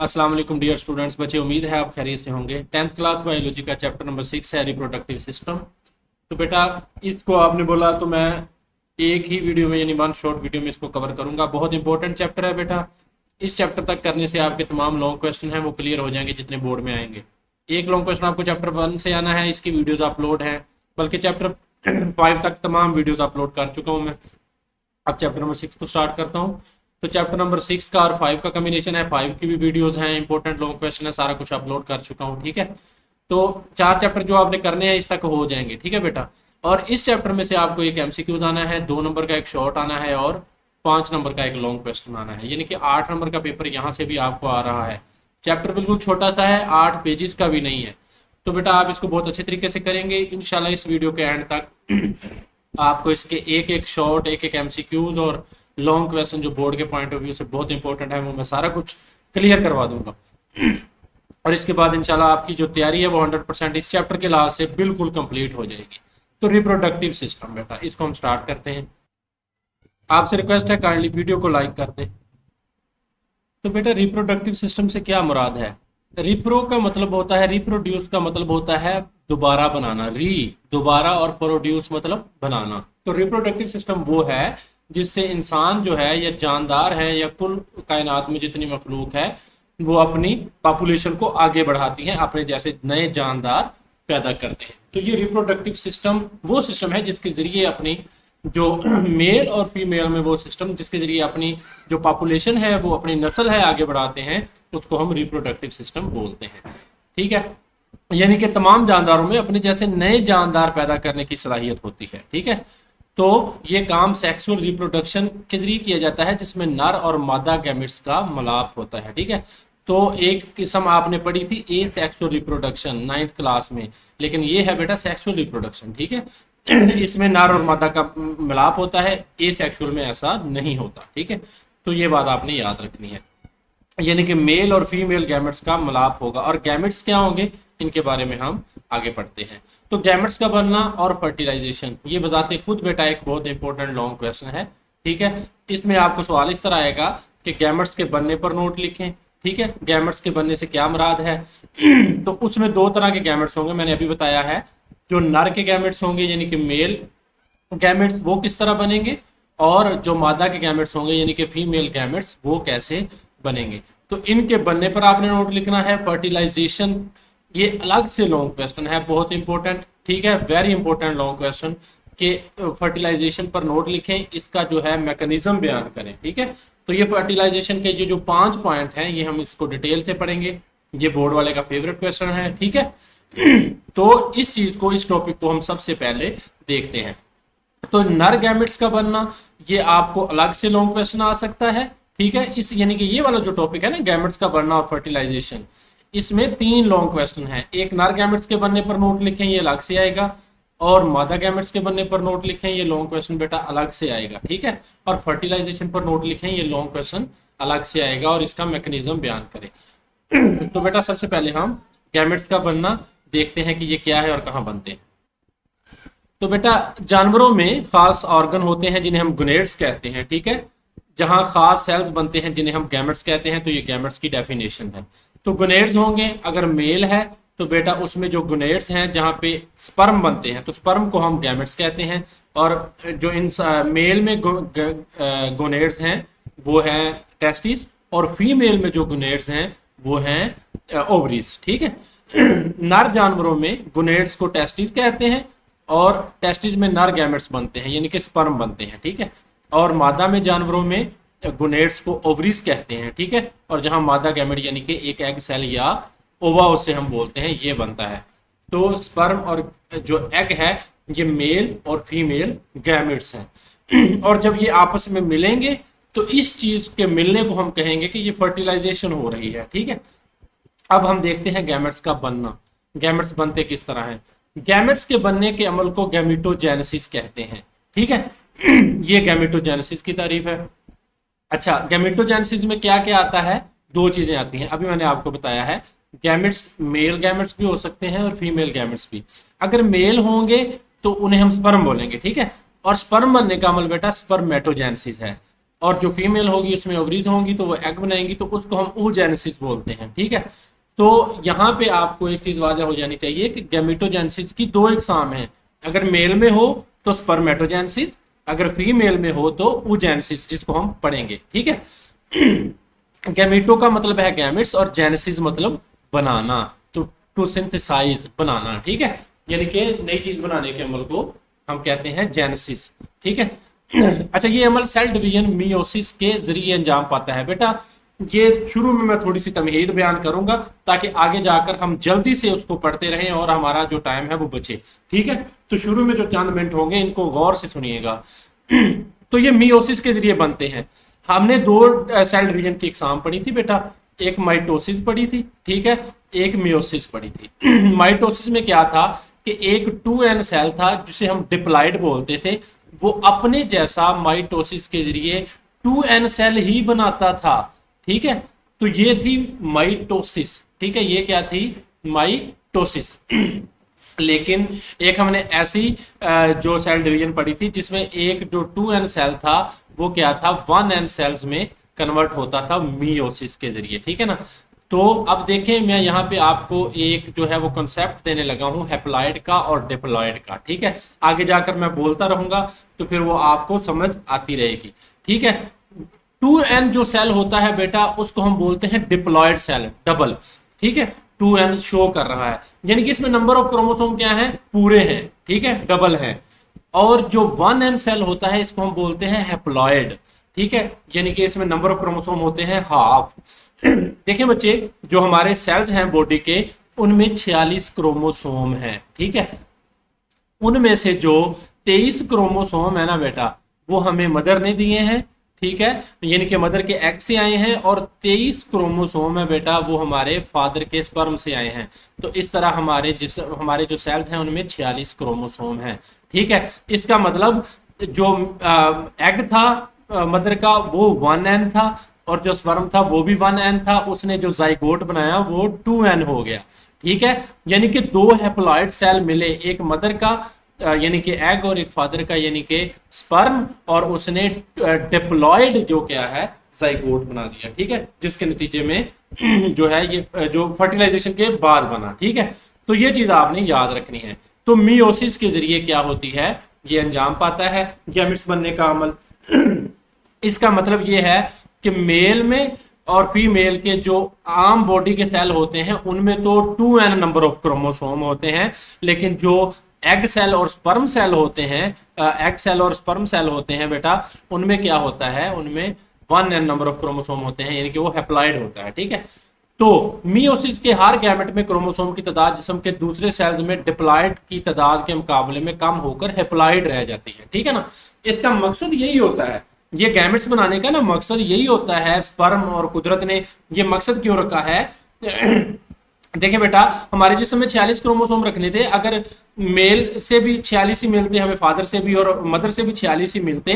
अस्सलाम वालेकुम dear students. बच्चे, उम्मीद है आप खैरियत से होंगे। 10th क्लास बायोलॉजी का चैप्टर नंबर 6 है रिप्रोडक्टिव सिस्टम। तो बेटा, इसको आपने बोला तो मैं एक ही वीडियो में यानी वन शॉर्ट वीडियो में इसको कवर करूंगा। बहुत इंपॉर्टेंट चैप्टर है बेटा। इस चैप्टर तक करने से आपके तमाम लॉन्ग क्वेश्चन हैं वो क्लियर हो जाएंगे जितने बोर्ड में आएंगे। एक लॉन्ग क्वेश्चन आपको चैप्टर 1 से आना है, इसकी वीडियोज अपलोड हैं, बल्कि चैप्टर 5 तक तमाम वीडियोज अपलोड कर चुका हूँ मैं। अब चैप्टर नंबर 6 को स्टार्ट करता हूँ। तो चैप्टर नंबर 6 का और 5 का कॉम्बिनेशन है। 5 की भी वीडियोस हैं, इंपॉर्टेंट लॉन्ग क्वेश्चन है, सारा कुछ अपलोड कर चुका हूँ। ठीक है, तो 4 चैप्टर जो आपने करने हैं इस तक हो जाएंगे। ठीक है बेटा, और इस चैप्टर में से आपको एक एमसीक्यूज आना है, 2 नंबर का एक शॉर्ट आना है और 5 नंबर का एक लॉन्ग क्वेश्चन आना है, यानी कि 8 नंबर का पेपर यहाँ से भी आपको आ रहा है। चैप्टर बिल्कुल छोटा सा है, 8 पेजेस का भी नहीं है। तो बेटा आप इसको बहुत अच्छे तरीके से करेंगे इंशाल्लाह। इस वीडियो के एंड तक आपको इसके एक एक शॉर्ट, एक एक एमसीक्यूज और लॉन्ग क्वेश्चन जो बोर्ड के पॉइंट ऑफ व्यू से बहुत इंपॉर्टेंट है वो मैं सारा कुछ क्लियर करवा दूंगा। और इसके बाद इंशाल्लाह आपकी जो तैयारी है वो 100% इस चैप्टर के लिहाज से बिल्कुल कंप्लीट हो जाएगी। तो रिप्रोडक्टिव सिस्टम बेटा, इसको हम स्टार्ट करते हैं। आपसे रिक्वेस्ट है काइंडली वीडियो को लाइक कर दे। तो बेटा, रिप्रोडक्टिव सिस्टम से क्या मुराद है? रिप्रो का मतलब होता है, रिप्रोड्यूस का मतलब होता है दोबारा बनाना। दोबारा, और प्रोड्यूस मतलब बनाना। तो रिप्रोडक्टिव सिस्टम वो है जिससे इंसान जो है या जानदार है या कुल कायनात में जितनी मखलूक है वो अपनी पॉपुलेशन को आगे बढ़ाती है, अपने जैसे नए जानदार पैदा करते हैं। तो ये रिप्रोडक्टिव सिस्टम वो सिस्टम है जिसके जरिए अपनी जो मेल और फीमेल में वो सिस्टम जिसके जरिए अपनी जो पॉपुलेशन है वो अपनी नस्ल है आगे बढ़ाते हैं, उसको हम रिप्रोडक्टिव सिस्टम बोलते हैं। ठीक है, यानी कि तमाम जानदारों में अपने जैसे नए जानदार पैदा करने की सलाहियत होती है। ठीक है, तो ये काम सेक्सुअल रिप्रोडक्शन के जरिए किया जाता है जिसमें नर और मादा गैमेट्स का मिलाप होता है। ठीक है, तो एक किस्म आपने पढ़ी थी ए सेक्सुअल रिप्रोडक्शन 9th क्लास में, लेकिन ये है बेटा सेक्सुअल रिप्रोडक्शन। ठीक है, इसमें नर और मादा का मिलाप होता है, ए सेक्सुअल में ऐसा नहीं होता। ठीक है, तो ये बात आपने याद रखनी है, यानी कि मेल और फीमेल गैमेट्स का मिलाप होगा। और गैमेट्स क्या होंगे इनके बारे में हम आगे पढ़ते हैं। तो गैमेट्स का बनना और फर्टिलाइजेशन ये बजाते खुद बेटा एक बहुत इंपॉर्टेंट लॉन्ग क्वेश्चन है। ठीक है, इसमें आपको सवाल इस तरह आएगा कि गैमेट्स के बनने पर नोट लिखें। ठीक है, गैमेट्स के बनने से क्या मुराद है? तो उसमें 2 तरह के गैमेट्स होंगे, मैंने अभी बताया है। जो नर के गैमेट्स होंगे यानी कि मेल गैमेट्स वो किस तरह बनेंगे, और जो मादा के गैमेट्स होंगे यानी कि फीमेल गैमेट्स वो कैसे बनेंगे। तो इनके बनने पर आपने नोट लिखना है। फर्टिलाइजेशन ये अलग से लॉन्ग क्वेश्चन है, बहुत इंपॉर्टेंट। ठीक है, वेरी इंपॉर्टेंट लॉन्ग क्वेश्चन के फर्टिलाइजेशन पर नोट लिखें, इसका जो है मैकेनिज्म बयान करें। ठीक है, तो ये फर्टिलाइजेशन के जो 5 पॉइंट हैं ये हम इसको डिटेल से पढ़ेंगे। ये बोर्ड वाले का फेवरेट क्वेश्चन है। ठीक है, तो इस चीज को, इस टॉपिक को हम सबसे पहले देखते हैं। तो नर गैमेट्स का बनना ये आपको अलग से लॉन्ग क्वेश्चन आ सकता है। ठीक है, इस यानी कि ये वाला जो टॉपिक है ना गैमेट्स का बनना और फर्टिलाइजेशन, इसमें 3 लॉन्ग क्वेश्चन है। एक नर गैमेट्स के बनने पर नोट लिखें, ये अलग से आएगा, और मादा गैमेट्स के बनने पर नोट लिखें, ये लॉन्ग क्वेश्चन बेटा अलग से आएगा। ठीक है, और फर्टिलाइजेशन पर नोट लिखें, ये लॉन्ग क्वेश्चन अलग से आएगा, और इसका मैकेनिज्म बयान करें। तो बेटा सबसे पहले हम गैमेट्स का बनना देखते हैं कि ये क्या है और कहाँ बनते हैं। तो बेटा जानवरों में खास ऑर्गन होते हैं जिन्हें हम गुनेड्स कहते हैं। ठीक है, जहां खास सेल्स बनते हैं जिन्हें हम गैमेट्स कहते हैं। तो ये गैमेट्स की डेफिनेशन है। तो गुनेड्स होंगे, अगर मेल है तो बेटा उसमें जो गुनेड्स हैं जहां पे स्पर्म बनते हैं तो स्पर्म को हम गैमेट्स कहते हैं। और जो इन मेल में गुनेड्स हैं वो हैं टेस्टिस, और फीमेल में जो गुनेड्स हैं वो हैं ओवरीज। ठीक है, नर जानवरों में गुनेड्स को टेस्टिस कहते हैं, और टेस्टिस में नर गैमेट्स बनते हैं यानी कि स्पर्म बनते हैं। ठीक है, और मादा में जानवरों में गुनेड्स को ओवरीज कहते हैं। ठीक है, और जहां मादा गैमेट यानी कि एक एग सेल या ओवा उसे हम बोलते हैं ये बनता है। तो स्पर्म और जो एग है ये मेल और फीमेल गैमेट्स हैं। और जब ये आपस में मिलेंगे तो इस चीज के मिलने को हम कहेंगे कि ये फर्टिलाइजेशन हो रही है। ठीक है, अब हम देखते हैं गैमेट्स का बनना। गैमेट्स बनते किस तरह हैं? गैमेट्स के बनने के अमल को गैमेटोजेनेसिस कहते हैं। ठीक है, ये गैमेटोजेनेसिस की तारीफ है। अच्छा, गैमेटोजेनेसिस में क्या क्या आता है? 2 चीजें आती हैं, अभी मैंने आपको बताया है। गैमेट्स मेल गैमेट्स भी हो सकते हैं और फीमेल गैमेट्स भी। अगर मेल होंगे तो उन्हें हम स्पर्म बोलेंगे। ठीक है, और स्पर्म बनने का अमल बेटा स्पर्मेटोजेनेसिस है। और जो फीमेल होगी उसमें ओवरीज होंगी तो वो एग बनाएंगी, तो उसको हम oogenesis बोलते हैं। ठीक है, तो यहाँ पे आपको एक चीज वाज़ह हो जानी चाहिए कि गैमेटोजेनेसिस की दो इकसाम है। अगर मेल में हो तो स्पर्मेटोजेनेसिस, अगर फीमेल में हो तो oogenesis, जिसको हम पढ़ेंगे। ठीक है, गैमेटो का मतलब है गैमेट्स और जेनेसिस मतलब बनाना, तो टू सिंथेसाइज बनाना। ठीक है, यानी कि नई चीज बनाने के अमल को हम कहते हैं जेनेसिस। ठीक है, अच्छा ये अमल सेल डिवीजन मियोसिस के जरिए अंजाम पाता है। बेटा ये शुरू में मैं थोड़ी सी तमहीद बयान करूंगा ताकि आगे जाकर हम जल्दी से उसको पढ़ते रहें और हमारा जो टाइम है वो बचे। ठीक है, तो शुरू में जो चंद मिनट होंगे इनको गौर से सुनिएगा। तो ये मियोसिस के जरिए बनते हैं। हमने दो सेल डिवीजन की एग्जाम पढ़ी थी बेटा, एक माइटोसिस पढ़ी थी, ठीक है, एक मियोसिस पढ़ी थी। माइटोसिस में क्या था कि एक 2n सेल था जिसे हम डिप्लॉइड बोलते थे, वो अपने जैसा माइटोसिस के जरिए 2n सेल ही बनाता था। ठीक है, तो ये थी माइटोसिस। ठीक है, ये क्या थी, माइटोसिस। लेकिन एक हमने ऐसी जो सेल डिवीजन पढ़ी थी जिसमें एक जो 2n सेल था वो क्या था, 1n सेल्स में कन्वर्ट होता था मियोसिस के जरिए। ठीक है ना, तो अब देखें मैं यहाँ पे आपको एक जो है वो कॉन्सेप्ट देने लगा हूँ हैप्लॉइड का और डिप्लॉइड का। ठीक है, आगे जाकर मैं बोलता रहूंगा तो फिर वो आपको समझ आती रहेगी। ठीक है, 2n जो सेल होता है बेटा उसको हम बोलते हैं डिप्लॉइड सेल, डबल। ठीक है, 2n शो कर रहा है यानी कि इसमें नंबर ऑफ क्रोमोसोम क्या है, पूरे हैं। ठीक है, डबल है। और जो 1n सेल होता है इसको हम बोलते हैं हैप्लॉइड। ठीक है, यानी कि इसमें नंबर ऑफ क्रोमोसोम होते हैं हाफ। देखिए बच्चे, जो हमारे सेल्स हैं बॉडी के उनमें 46 क्रोमोसोम हैं। ठीक है, उनमें से जो 23 क्रोमोसोम है ना बेटा वो हमें मदर ने दिए हैं। ठीक है, यानी कि मदर के एग से आए हैं, और 23 क्रोमोसोम है बेटा वो हमारे फादर के स्पर्म से आए हैं। तो इस तरह हमारे जो सेल्स हैं उनमें 46 क्रोमोसोम हैं। ठीक है, इसका मतलब जो एग था मदर का वो 1n था, और जो स्पर्म था वो भी 1n था, उसने जो जाइगोट बनाया वो 2n हो गया। ठीक है, यानी कि दो हैप्लॉइड सेल मिले, एक मदर का यानी कि एग और एक फादर का यानी कि स्पर्म, और उसने डिप्लॉइड जो क्या है जाइगोट बना दिया। ठीक है, जिसके नतीजे में जो है ये जो फर्टिलाइजेशन के बाद बना। ठीक है, तो ये चीज आपने याद रखनी है। तो मियोसिस के जरिए क्या होती है, ये अंजाम पाता है गैमेट्स बनने का अमल। इसका मतलब ये है कि मेल में और फीमेल के जो आम बॉडी के सेल होते हैं उनमें तो 2n नंबर ऑफ क्रोमोसोम होते हैं, लेकिन जो एग सेल और स्पर्म सेल होते हैं, एग सेल और स्पर्म सेल होते हैं बेटा, उनमें क्या होता है, उनमें 1n नंबर ऑफ क्रोमोसोम होते हैं, यानी कि वो हैप्लॉइड होता है। ठीक है, तो मियोसिस के हर गैमेट में क्रोमोसोम की तादाद जिस्म के दूसरे सेल्स में डिप्लॉइड की तादाद के मुकाबले में कम होकर हैप्लॉइड रह जाती है। ठीक है ना, इसका मकसद यही होता है, ये गैमेट्स बनाने का ना मकसद यही होता है। स्पर्म और कुदरत ने ये मकसद क्यों रखा है, देखिए बेटा हमारे जिस्म में 46 क्रोमोसोम रखने थे, अगर मेल से भी 46 ही मिलते हमें, फादर से भी और मदर से भी 46 ही मिलते,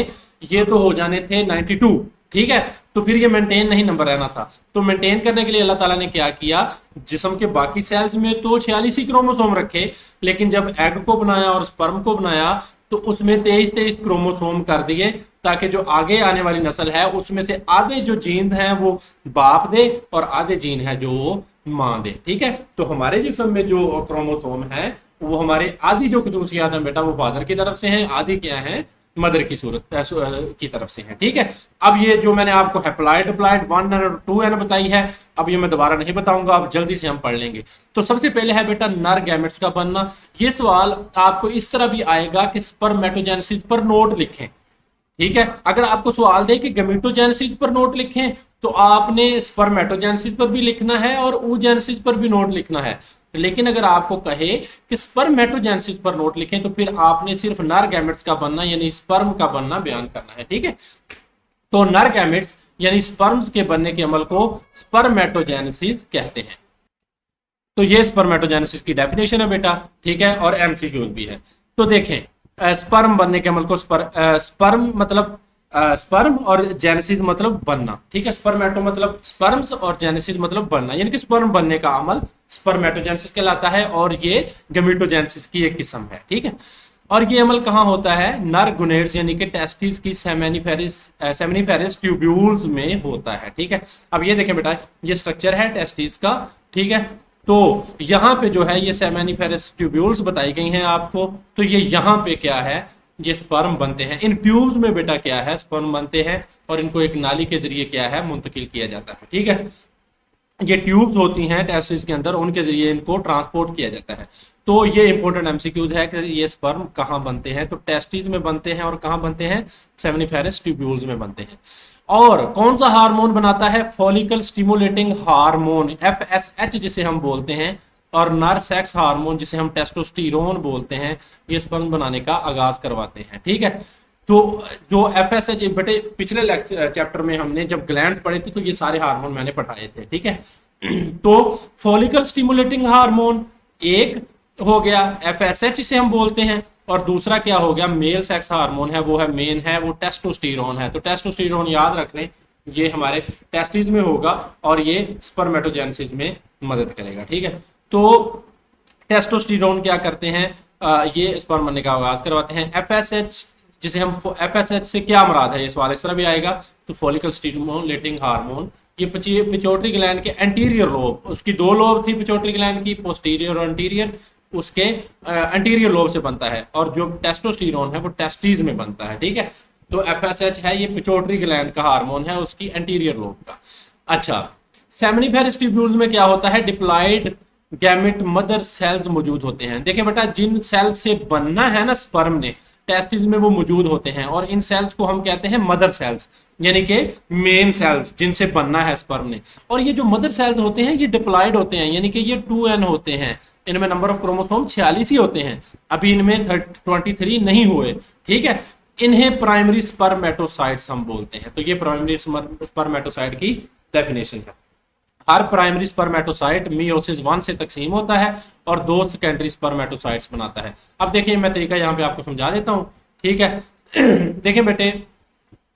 ये तो हो जाने थे 92। ठीक है, तो फिर ये मेंटेन नहीं नंबर रहना था। तो मेंटेन करने के लिए अल्लाह ताला ने क्या किया, जिस्म के बाकी सेल्स में तो 46 ही क्रोमोसोम रखे, लेकिन जब एग को बनाया और स्पर्म को बनाया तो उसमें 23 क्रोमोसोम कर दिए, ताकि जो आगे आने वाली नस्ल है उसमें से आधे जो जीन हैं वो बाप दे और आधे जीन है जो मां दे। ठीक है, तो हमारे जिस्म में जो क्रोमोसोम है वो हमारे आधी जो खसूसियात हैं बेटा वो फादर की तरफ से हैं, आधी क्या है मदर की सूरत की तरफ से है। ठीक है, अब ये जो मैंने आपको हैप्लॉइड डिप्लॉइड 1n और 2n बताई है, अब ये मैं दोबारा नहीं बताऊंगा, अब जल्दी से हम पढ़ लेंगे। तो सबसे पहले है बेटा नर गैमेट्स का बनना। ये सवाल आपको इस तरह भी आएगा कि स्पर्मेटोजेनेसिस पर नोट लिखें। ठीक है, अगर आपको सवाल दे कि गैमेटोजेनेसिस पर नोट लिखें तो आपने स्पर्मेटोजेनेसिस पर भी लिखना है और oogenesis पर भी नोट लिखना है। लेकिन अगर आपको कहे कि स्पर्मेटोजेनेसिस पर नोट लिखें तो फिर आपने सिर्फ नर गैमेट्स का बनना यानी स्पर्म का बनना बयान करना है। ठीक है, तो नर गैमेट्स यानी स्पर्म्स के बनने के अमल को स्पर्मेटोजेनेसिस कहते हैं। तो ये स्पर्मेटोजेनेसिस की डेफिनेशन है बेटा। ठीक है, और एमसीक्यूज भी है। तो देखें स्पर्म बनने के अमल को स्पर्म मतलब स्पर्म और जेनेसिस मतलब बनना। ठीक है, स्पर्मेटो मतलब स्पर्म्स और जेनेसिस मतलब बनना, यानी कि स्पर्म बनने का अमल स्पर्मेटोजेनेसिस कहलाता है और ये गैमेटोजेनेसिस की एक किस्म है। ठीक है, और ये अमल कहाँ होता है, नर गुनेड्स यानी कि टेस्टिस की सेमिनिफेरस ट्यूब्यूल्स में होता है। ठीक है, अब ये देखें बेटा, ये स्ट्रक्चर है टेस्टिस का। ठीक है, तो यहाँ पे जो है ये सेमिनिफेरस ट्यूब्यूल्स बताई गई हैं आपको। तो ये यहाँ पे क्या है, ये स्पर्म बनते हैं। इन ट्यूब्स में बेटा क्या है, स्पर्म बनते हैं और इनको एक नाली के जरिए क्या है, मुंतकिल किया जाता है। ठीक है, ये ट्यूब्स होती हैं टेस्टिस के अंदर, उनके जरिए इनको ट्रांसपोर्ट किया जाता है। तो ये इंपॉर्टेंट एमसीक्यूज है कि ये स्पर्म कहाँ बनते हैं, तो टेस्टिस में बनते हैं। और कहाँ बनते हैं, सेमिनिफेरस ट्यूब्यूल्स में बनते हैं। और कौन सा हार्मोन बनाता है, फॉलिकल स्टिमुलेटिंग हार्मोन FSH जिसे हम बोलते हैं, और नर सेक्स हार्मोन जिसे हम टेस्टोस्टेरोन बोलते हैं, ये स्पर्म बनाने का आगाज करवाते हैं। ठीक है, तो जो FSH बेटे पिछले चैप्टर में हमने जब ग्लैंड्स पढ़े थे तो ये सारे हार्मोन मैंने पढ़ाए थे। ठीक है, तो फॉलिकल स्टिमुलेटिंग हार्मोन एक हो गया, FSH इसे हम बोलते हैं, और दूसरा क्या हो गया, मेल सेक्स हार्मोन है, वो है मेन है, वो टेस्टोस्टेरोन है। तो टेस्टोस्टेरोन याद रख लें, ये हमारे टेस्टिस में होगा और ये स्पर्मेटोजेनेसिस में मदद करेगा। ठीक है, तो टेस्टोस्टेरोन क्या करते हैं, ये स्पर्म बनने का आगाज करवाते हैं। FSH जिसे हम FSH से क्या मुराद है, ये सवाल इस तरह भी आएगा। तो फॉलिकल स्टिमुलेटिंग हार्मोन, ये पिट्यूटरी ग्लैंड के एंटीरियर लोब, उसकी दो लोब थी पिट्यूटरी ग्लैंड की, पोस्टीरियर और एंटीरियर, उसके एंटीरियर लोब से बनता है। और जो टेस्टोस्टेरोन है वो टेस्टिस में बनता है। ठीक है, तो FSH है ये पिट्यूटरी ग्लैंड का हार्मोन है, उसकी एंटीरियर लोब का। अच्छा, सेमिनिफेरस ट्यूब्यूल्स में क्या होता है, डिप्लॉइड गैमेट मदर सेल्स मौजूद होते हैं। देखिए बेटा, जिन सेल से बनना है ना स्पर्म ने, टेस्टिस में वो मौजूद होते हैं, और इन सेल्स को हम कहते हैं मदर सेल्स, यानी कि मेन सेल्स जिनसे बनना है स्पर्म ने। और ये जो मदर सेल्स होते हैं ये डिप्लॉइड होते हैं, यानी कि ये 2n होते हैं। इनमें नंबर ऑफ क्रोमोसोम 46 ही होते हैं, अभी इनमें 23 नहीं हुए। ठीक है, इन्हें प्राइमरी स्पर्मेटोसाइट्स हम बोलते हैं। तो ये प्राइमरी स्पर्मेटोसाइट की डेफिनेशन है। हर प्राइमरी स्पर्मेटोसाइट मियोसिस 1 से तकसीम होता है और 2 सेकेंडरी स्पर्मेटोसाइट्स बनाता है। अब देखिए मैं तरीका यहाँ पे आपको समझा देता हूँ। ठीक है, देखिए बेटे,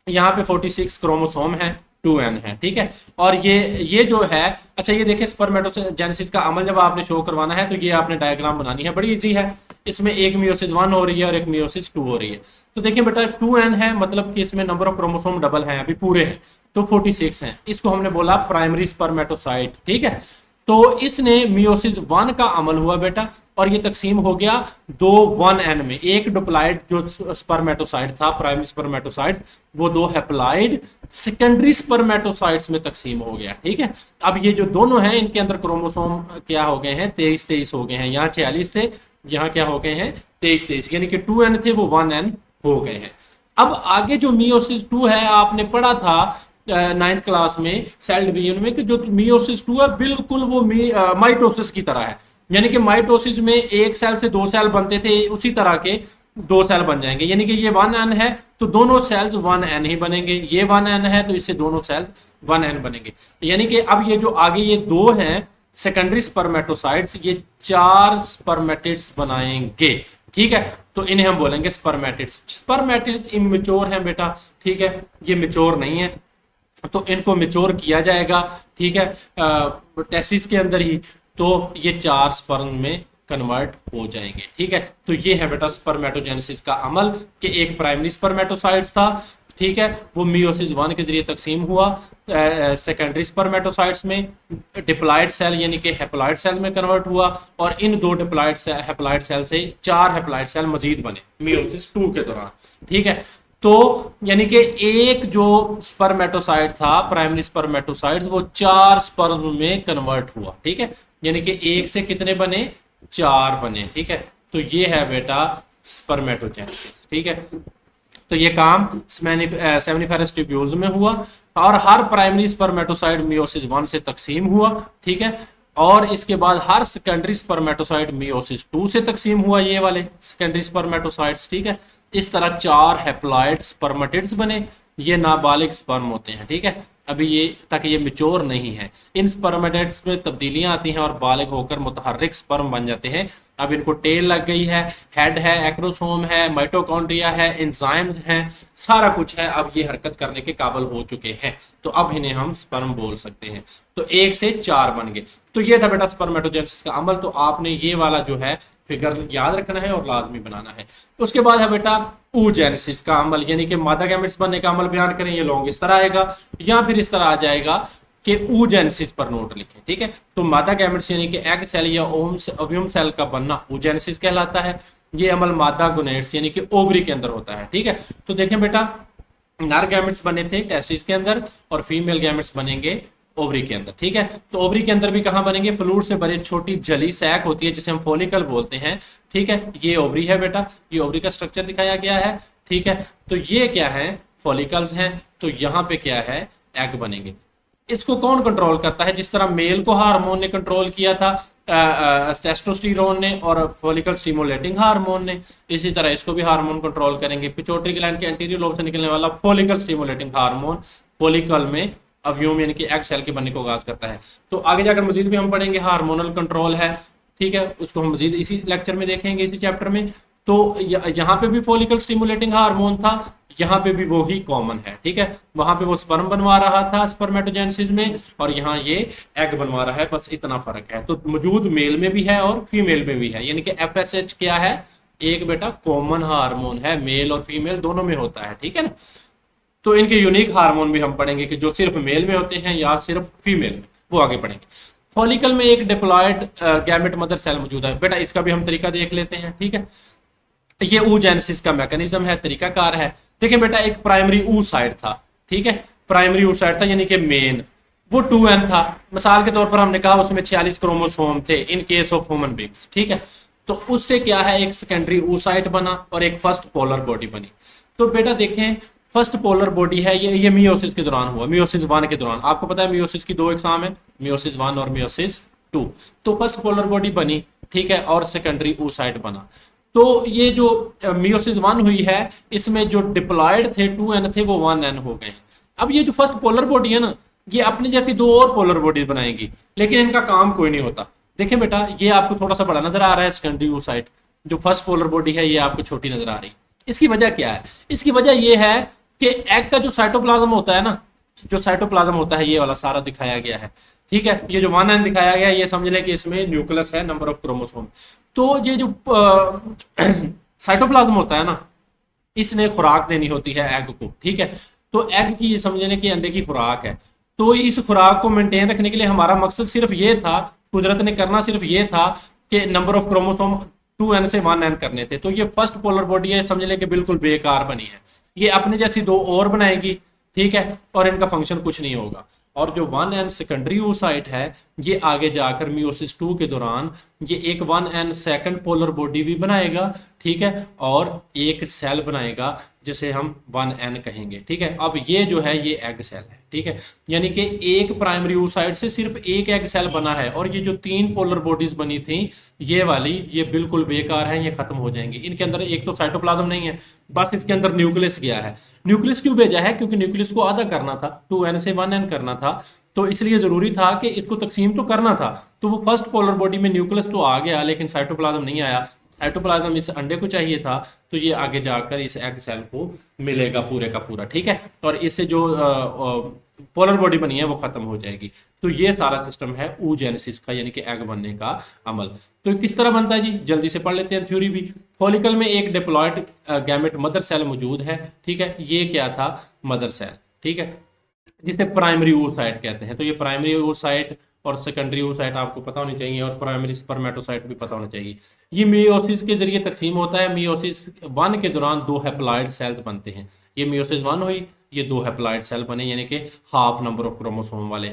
यहाँ पे 46 क्रोमोसोम है, 2n है। ठीक है, और ये जो है, अच्छा ये देखिए स्पर्मेटोजेनेसिस का अमल जब आपने शो करवाना है तो ये आपने डायग्राम बनानी है, बड़ी इजी है। इसमें एक मियोसिस 1 हो रही है और एक मियोसिस 2 हो रही है। तो देखिए बेटा 2n है, मतलब कि इसमें नंबर ऑफ क्रोमोसोम डबल है, अभी पूरे हैं, तो 46 हैं। इसको हमने बोला प्राइमरी स्पर्मेटोसाइट। ठीक है, तो इसने मियोसिस 1 का अमल हुआ बेटा, और ये तकसीम हो गया 2 1n में। एक डिप्लॉइड जो स्पर्मेटोसाइट था, प्राइमरी स्पर्मेटोसाइट, वो 2 हैप्लॉइड सेकेंडरी स्पर्मेटोसाइट्स में तकसीम हो गया। ठीक है, अब ये जो दोनों हैं इनके अंदर क्रोमोसोम क्या हो गए हैं, 23 हो गए हैं। यहाँ 46 थे, यहाँ क्या हो गए हैं, 23, यानी कि 2n थे वो 1n हो गए हैं। अब आगे जो मियोसिस 2 है, आपने पढ़ा था 9th क्लास में सेल डिवीजन में कि जो मियोसिस 2 है बिल्कुल वो माइटोसिस की तरह है, यानी कि माइटोसिस में एक सेल से 2 सेल बनते थे, उसी तरह के 2 सेल बन जाएंगे। यानी कि ये 1n है तो दोनों सेल्स 1n ही बनेंगे, ये 1n है तो इससे दोनों सेल्स 1n बनेंगे। यानी कि अब ये जो आगे ये 2 हैं सेकेंडरी स्पर्मेटोसाइट्स, ये 4 स्पर्मेटिड्स बनाएंगे। ठीक है, तो इन्हें हम बोलेंगे स्पर्मेटिड्स। स्पर्मेटिड्स इमेच्योर हैं बेटा। ठीक है, ये मेच्योर नहीं है, तो इनको मेच्योर किया जाएगा। ठीक है, टेस्टिस के अंदर ही, तो ये 4 स्पर्म में कन्वर्ट हो जाएंगे। ठीक है, तो ये है बेटा स्पर्मेटोजेनेसिस का अमल कि एक प्राइमरी स्पर्मेटोसाइट था, ठीक है, वो मियोसिस 1 के जरिए तकसीम हुआ सेकेंडरी स्पर्मेटोसाइट्स में, डिप्लॉइड सेल यानी कि हैप्लॉइड सेल में कन्वर्ट हुआ, और इन 2 हैप्लॉइड सेल से 4 हैप्लॉइड सेल मजीद बने मियोसिस 2 के दौरान। ठीक है, तो यानी कि एक जो स्पर्मेटोसाइट था प्राइमरी स्पर्मेटोसाइट, वो 4 स्पर्म में कन्वर्ट हुआ। ठीक है, यानी कि एक से कितने बने, 4 बने। ठीक है, तो ये है बेटा स्पर्मेटोजेनेसिस। ठीक है, तो ये काम सेमिनिफेरस ट्यूब्यूल्स में हुआ, और हर प्राइमरी स्पर्मेटोसाइट मियोसिस 1 से तकसीम हुआ। ठीक है, और इसके बाद हर सेकेंडरी स्पर्मेटोसाइट मियोसिस 2 से तकसीम हुआ, ये वाले सेकेंडरी स्पर्मेटोसाइट्स। ठीक है, इस तरह 4 हैप्लॉइड स्पर्मेटिड्स बने, ये नाबालिग स्पर्म होते हैं। ठीक है, अभी ये तक ये मेच्योर नहीं है। इन स्पर्मेटिड्स में तब्दीलियां आती हैं और बालिग होकर मुतहर्रिक स्पर्म बन जाते हैं। अब इनको टेल लग गई है, हेड है, एक्रोसोम है, माइटोकॉन्ड्रिया है, एंजाइम्स हैं, सारा कुछ है। अब ये हरकत करने के काबिल हो चुके हैं, तो अब इन्हें हम स्पर्म बोल सकते हैं। तो 1 से 4 बन गए। तो ये था बेटा स्पर्मेटोजेनेसिस का अमल। तो आपने ये वाला जो है फिगर याद रखना है और लाजमी बनाना है। उसके बाद है बेटा oogenesis का अमल, यानी कि मादा गैमेट्स बनने का अमल बयान करें। ये लॉन्ग इस तरह आएगा, या फिर इस तरह आ जाएगा कि oogenesis पर नोट लिखें। ठीक है, तो मादा गैमेट्स यानी कि एग सेल या ओव्यूम सेल का बनना oogenesis कहलाता है। ये अमल मादा गोनेड्स यानी कि ओवरी के अंदर होता है। ठीक है, तो देखें बेटा नर गैमेट्स बने थे टेस्टिस के अंदर, और फीमेल गैमेट्स बनेंगे ओवरी के अंदर। ठीक है, तो ओवरी के अंदर भी कहां बनेंगे, फ्लूइड से भरे छोटी जली सैक होती है जिसे हम फॉलिकल बोलते हैं। ठीक है, ये ओवरी है बेटा, ये ओवरी का स्ट्रक्चर दिखाया गया है। ठीक है, तो ये क्या है, फॉलिकल्स हैं। तो यहाँ पे क्या है, एग बनेंगे। इसको कौन कंट्रोल करता है, जिस तरह मेल को हार्मोन ने कंट्रोल किया था, टेस्टोस्टेरोन ने और फॉलिकल स्टिमुलेटिंग हार्मोन ने, इसी तरह इसको भी हार्मोन कंट्रोल करेंगे। पिट्यूटरी ग्लैंड के एंटीरियर लोब से निकलने वाला फॉलिकल स्टिमुलेटिंग हार्मोन फॉलिकल में अवयव यानी कि एग सेल के बनने को आगाज करता है। तो आगे जाकर मजीद भी हम पढ़ेंगे, हार्मोनल कंट्रोल है। ठीक है, उसको हम मजीद इसी लेक्चर में देखेंगे, इसी चैप्टर में। तो यहाँ पे भी फॉलिकल स्टिमुलेटिंग हार्मोन था, यहाँ पे भी वो ही कॉमन है। ठीक है, वहां पे वो स्पर्म बनवा रहा था स्पर्मेटोजेनेसिस में, और यहाँ ये एग बनवा रहा है, बस इतना फर्क है। तो मौजूद मेल में भी है और फीमेल में भी है, यानी कि FSH क्या है, एक बेटा कॉमन हार्मोन है, मेल और फीमेल दोनों में होता है। ठीक है ना, तो इनके यूनिक हार्मोन भी हम पढ़ेंगे कि जो सिर्फ मेल में होते हैं या सिर्फ फीमेल में, वो आगे पढ़ेंगे। फॉलिकल में एक डिप्लॉयड गैमेट मदर सेल मौजूद है बेटा, इसका भी हम तरीका देख लेते हैं। ठीक है, ये oogenesis का मैकेनिज्म है, तरीकाकार है। देखिए बेटा, एक प्राइमरी oocyte था। ठीक है, प्राइमरी oocyte था यानी कि मेन, वो 2n था। मिसाल के तौर पर हमने कहा उसमें 46 क्रोमोसोम थे in case of human beings. ठीक है, तो उससे क्या है, एक सेकेंडरी oocyte बना और एक फर्स्ट पोलर बॉडी बनी। तो बेटा देखें, फर्स्ट पोलर बॉडी है, ये मियोसिस के दौरान हुआ, मियोसिस 1 के दौरान। आपको पता है मियोसिस की 2 एग्जाम है, मियोसिस 1 और मियोसिस 2। तो फर्स्ट पोलर बॉडी बनी, ठीक है, और सेकेंडरी oocyte बना। तो ये जो मियोसिस 1 हुई है, इसमें जो डिप्लॉयड थे 2n थे वो 1n हो गए। अब ये जो फर्स्ट पोलर बॉडी है ना, ये अपने जैसी 2 और पोलर बॉडी बनाएंगी, लेकिन इनका काम कोई नहीं होता। देखें बेटा, ये आपको थोड़ा सा बड़ा नजर आ रहा है सेकेंडरी oocyte, जो फर्स्ट पोलर बॉडी है ये आपको छोटी नजर आ रही है। इसकी वजह क्या है, इसकी वजह ये है कि एग का जो साइटोप्लाज्म होता है ना, जो साइटोप्लाज्म होता है ये वाला सारा दिखाया गया है। ठीक है, ये जो 1n दिखाया गया है, ये समझ लें कि इसमें न्यूक्लियस है, नंबर ऑफ क्रोमोसोम। तो ये जो साइटोप्लाज्म होता है ना, इसने खुराक देनी होती है एग को। ठीक है, तो एग की ये समझ लें कि अंडे की खुराक है। तो इस खुराक को मेंटेन रखने के लिए हमारा मकसद सिर्फ ये था, कुदरत ने करना सिर्फ ये था कि नंबर ऑफ क्रोमोसोम 2n से 1n करने थे। तो ये फर्स्ट पोलर बॉडी है, समझ लें कि बिल्कुल बेकार बनी है। ये अपने जैसी 2 और बनाएगी। ठीक है, और इनका फंक्शन कुछ नहीं होगा। और जो 1n सेकेंडरी oocyte है, ये आगे जाकर मियोसिस 2 के दौरान ये एक 1n सेकंड पोलर बॉडी भी बनाएगा। ठीक है, और एक सेल बनाएगा जिसे हम 1n कहेंगे। ठीक है, अब ये जो है ये एग सेल है। ठीक है, यानी कि एक प्राइमरी oocyte से सिर्फ एक एग सेल बना है, और ये जो 3 पोलर बॉडीज बनी थी ये वाली, ये बिल्कुल बेकार है, ये खत्म हो जाएंगी। इनके अंदर एक तो साइटोप्लाज्म नहीं है, बस इसके अंदर न्यूक्लियस गया है। न्यूक्लियस क्यों भेजा है, क्योंकि न्यूक्लियस को आधा करना था, 2n से 1n करना था, तो इसलिए जरूरी था कि इसको तकसीम तो करना था। तो वो फर्स्ट पोलर बॉडी में न्यूक्लियस तो आ गया, लेकिन साइटोप्लाज्म नहीं आया। साइटोप्लाज्म इस अंडे को चाहिए था, तो ये आगे जाकर इस एग सेल को मिलेगा पूरे का पूरा। ठीक है, और इससे जो पोलर बॉडी बनी है वो खत्म हो जाएगी। तो ये सारा सिस्टम है oogenesis का, यानी कि एग बनने का अमल। तो किस तरह बनता है जी, जल्दी से पढ़ लेते हैं थ्योरी भी। फॉलिकल में एक डिप्लॉयड गैमेट मदर सेल मौजूद है। ठीक है, ये क्या था, मदर सेल। ठीक है, जिसे प्राइमरी oocyte कहते हैं। तो ये प्राइमरी oocyte और सेकेंडरी oocyte आपको पता होनी चाहिए, और प्राइमरी स्पर्मेटोसाइट भी पता होना चाहिए। ये मियोसिस के जरिए तकसीम होता है। मियोसिस 1 के दौरान 2 हैप्लॉइड सेल्स बनते हैं। ये मियोसिस 1 हुई, ये 2 हैप्लॉइड सेल बने, यानी कि हाफ नंबर ऑफ क्रोमोसोम वाले।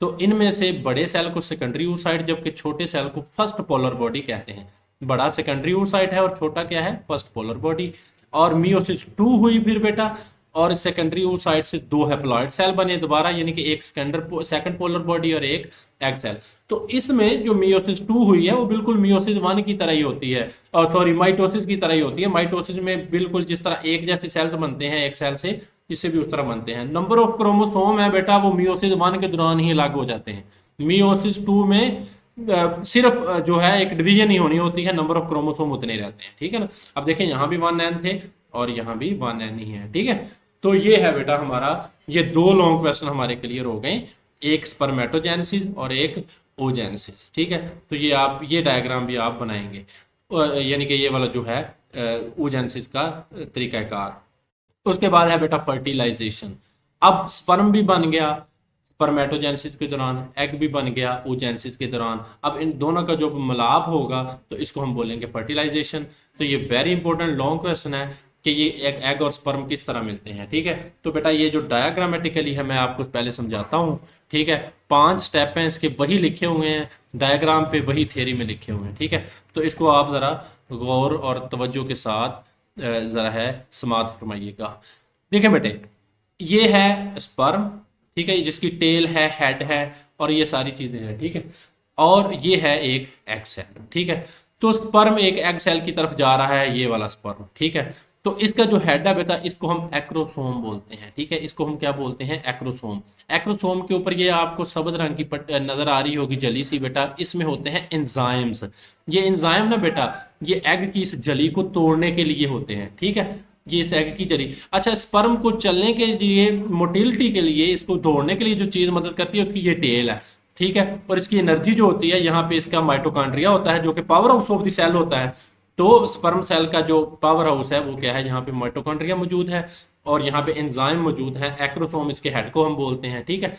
तो इनमें से बड़े सेल को सेकेंडरी oocyte, जबकि छोटे सेल को फर्स्ट पोलर बॉडी कहते हैं। बड़ा सेकेंडरी oocyte है और छोटा क्या है, फर्स्ट पोलर बॉडी। और मियोसिस 2 हुई फिर बेटा, और सेकेंडरी oocyte से 2 हैप्लॉइड सेल बने दोबारा, यानी कि एक सेकंड पोलर बॉडी और एक एग सेल। तो इसमें जो मियोसिस 2 हुई है वो बिल्कुल मियोसिस 1 की तरह ही होती है, और सॉरी माइटोसिस की तरह ही होती है। माइटोसिस में बिल्कुल जिस तरह एक जैसे सेल्स बनते हैं एक सेल से, इससे भी उस तरह बनते हैं। नंबर ऑफ क्रोमोसोम है बेटा, वो मियोसिस 1 के दौरान ही अलग हो जाते हैं। मियोसिस 2 में सिर्फ जो है एक डिवीजन ही होनी होती है, नंबर ऑफ क्रोमोसोम उतने रहते हैं, ठीक है ना। अब देखें यहाँ भी 1n थे और यहाँ भी 1n ही है, ठीक है। तो ये है बेटा हमारा, ये दो लॉन्ग क्वेश्चन हमारे क्लियर हो गए, एक स्पर्मेटोजेनेसिस और एक ओजेनेसिस, ठीक है। तो ये आप ये डायग्राम भी आप बनाएंगे, यानी कि ये वाला जो है ओजेनेसिस का तरीकाकार। उसके बाद है बेटा फर्टिलाइजेशन। अब स्पर्म भी बन गया स्पर्मेटोजेनेसिस के दौरान, एग भी बन गया ओजेनेसिस के दौरान। अब इन दोनों का जो मिलाप होगा तो इसको हम बोलेंगे फर्टिलाइजेशन। तो ये वेरी इंपॉर्टेंट लॉन्ग क्वेश्चन है कि ये एक एग और स्पर्म किस तरह मिलते हैं, ठीक है। तो बेटा ये जो डायग्रामेटिकली है मैं आपको पहले समझाता हूँ, ठीक है। 5 स्टेप हैं इसके, वही लिखे हुए हैं डायग्राम पे, वही थ्योरी में लिखे हुए हैं, ठीक है। तो इसको आप ज़रा गौर और तवज्जो के साथ ज़रा है समात फरमाइएगा। देखें बेटे, ये है स्पर्म, ठीक है, जिसकी टेल है, हेड है और ये सारी चीज़ें हैं, ठीक है। और ये है एक एग सेल, ठीक है। तो स्पर्म एक एग सेल की तरफ जा रहा है, ये वाला स्पर्म, ठीक है। तो इसका जो हेड है बेटा, इसको हम एक्रोसोम बोलते हैं, ठीक है। इसको हम क्या बोलते हैं, एक्रोसोम। एक्रोसोम के ऊपर ये आपको सब्ज रंग की नजर आ रही होगी जली सी बेटा, इसमें होते हैं एंजाइम्स। ये एंजाइम ना बेटा, ये एग की इस जली को तोड़ने के लिए होते हैं, ठीक है। ये इस एग की जली, अच्छा, स्पर्म को चलने के लिए, मोटिलिटी के लिए, इसको दौड़ने के लिए जो चीज मदद करती है उसकी ये टेल है, ठीक है। और इसकी एनर्जी जो होती है, यहाँ पे इसका माइटोकॉन्ड्रिया होता है जो कि powerhouse of the cell होता है। तो स्पर्म सेल का जो पावर हाउस है वो क्या है, यहाँ पे माइटोकॉन्ड्रिया मौजूद है और यहाँ पे एंजाइम मौजूद है, एक्रोसोम इसके हेड को हम बोलते हैं, ठीक है।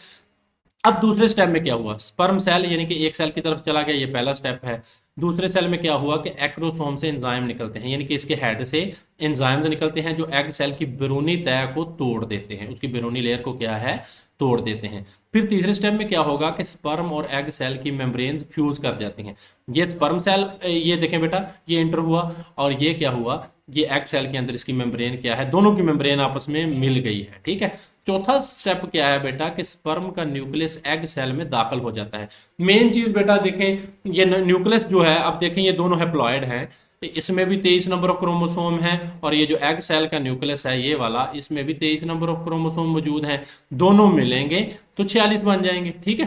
अब दूसरे स्टेप में क्या हुआ, स्पर्म सेल यानी कि एक सेल की तरफ चला गया, ये पहला स्टेप है। दूसरे सेल में क्या हुआ कि एक्रोसोम से एंजाइम निकलते हैं, यानी कि इसके हेड से एंजाइम्स निकलते हैं जो एग सेल की बैरूनी तह को तोड़ देते हैं, उसकी बैरूनी लेयर को क्या है, तोड़ देते हैं। फिर तीसरे स्टेप में क्या होगा कि स्पर्म और एग सेल की मेम्ब्रेन्स फ्यूज कर जाती हैं। ये स्पर्म सेल, ये देखें बेटा, ये इंटर हुआ और ये क्या हुआ, ये एग सेल के अंदर इसकी मेम्ब्रेन क्या है, दोनों की मेम्ब्रेन आपस में मिल गई है, ठीक है। चौथा स्टेप क्या है बेटा कि स्पर्म का न्यूक्लियस एग सेल में दाखिल हो जाता है। मेन चीज बेटा देखें, ये न्यूक्लियस जो है, अब देखें ये दोनों हैप्लॉइड हैं, इसमें भी 23 नंबर ऑफ क्रोमोसोम है और ये जो एग सेल का न्यूक्लियस है ये वाला, इसमें भी 23 नंबर ऑफ क्रोमोसोम मौजूद हैं। दोनों मिलेंगे तो 46 बन जाएंगे, ठीक है।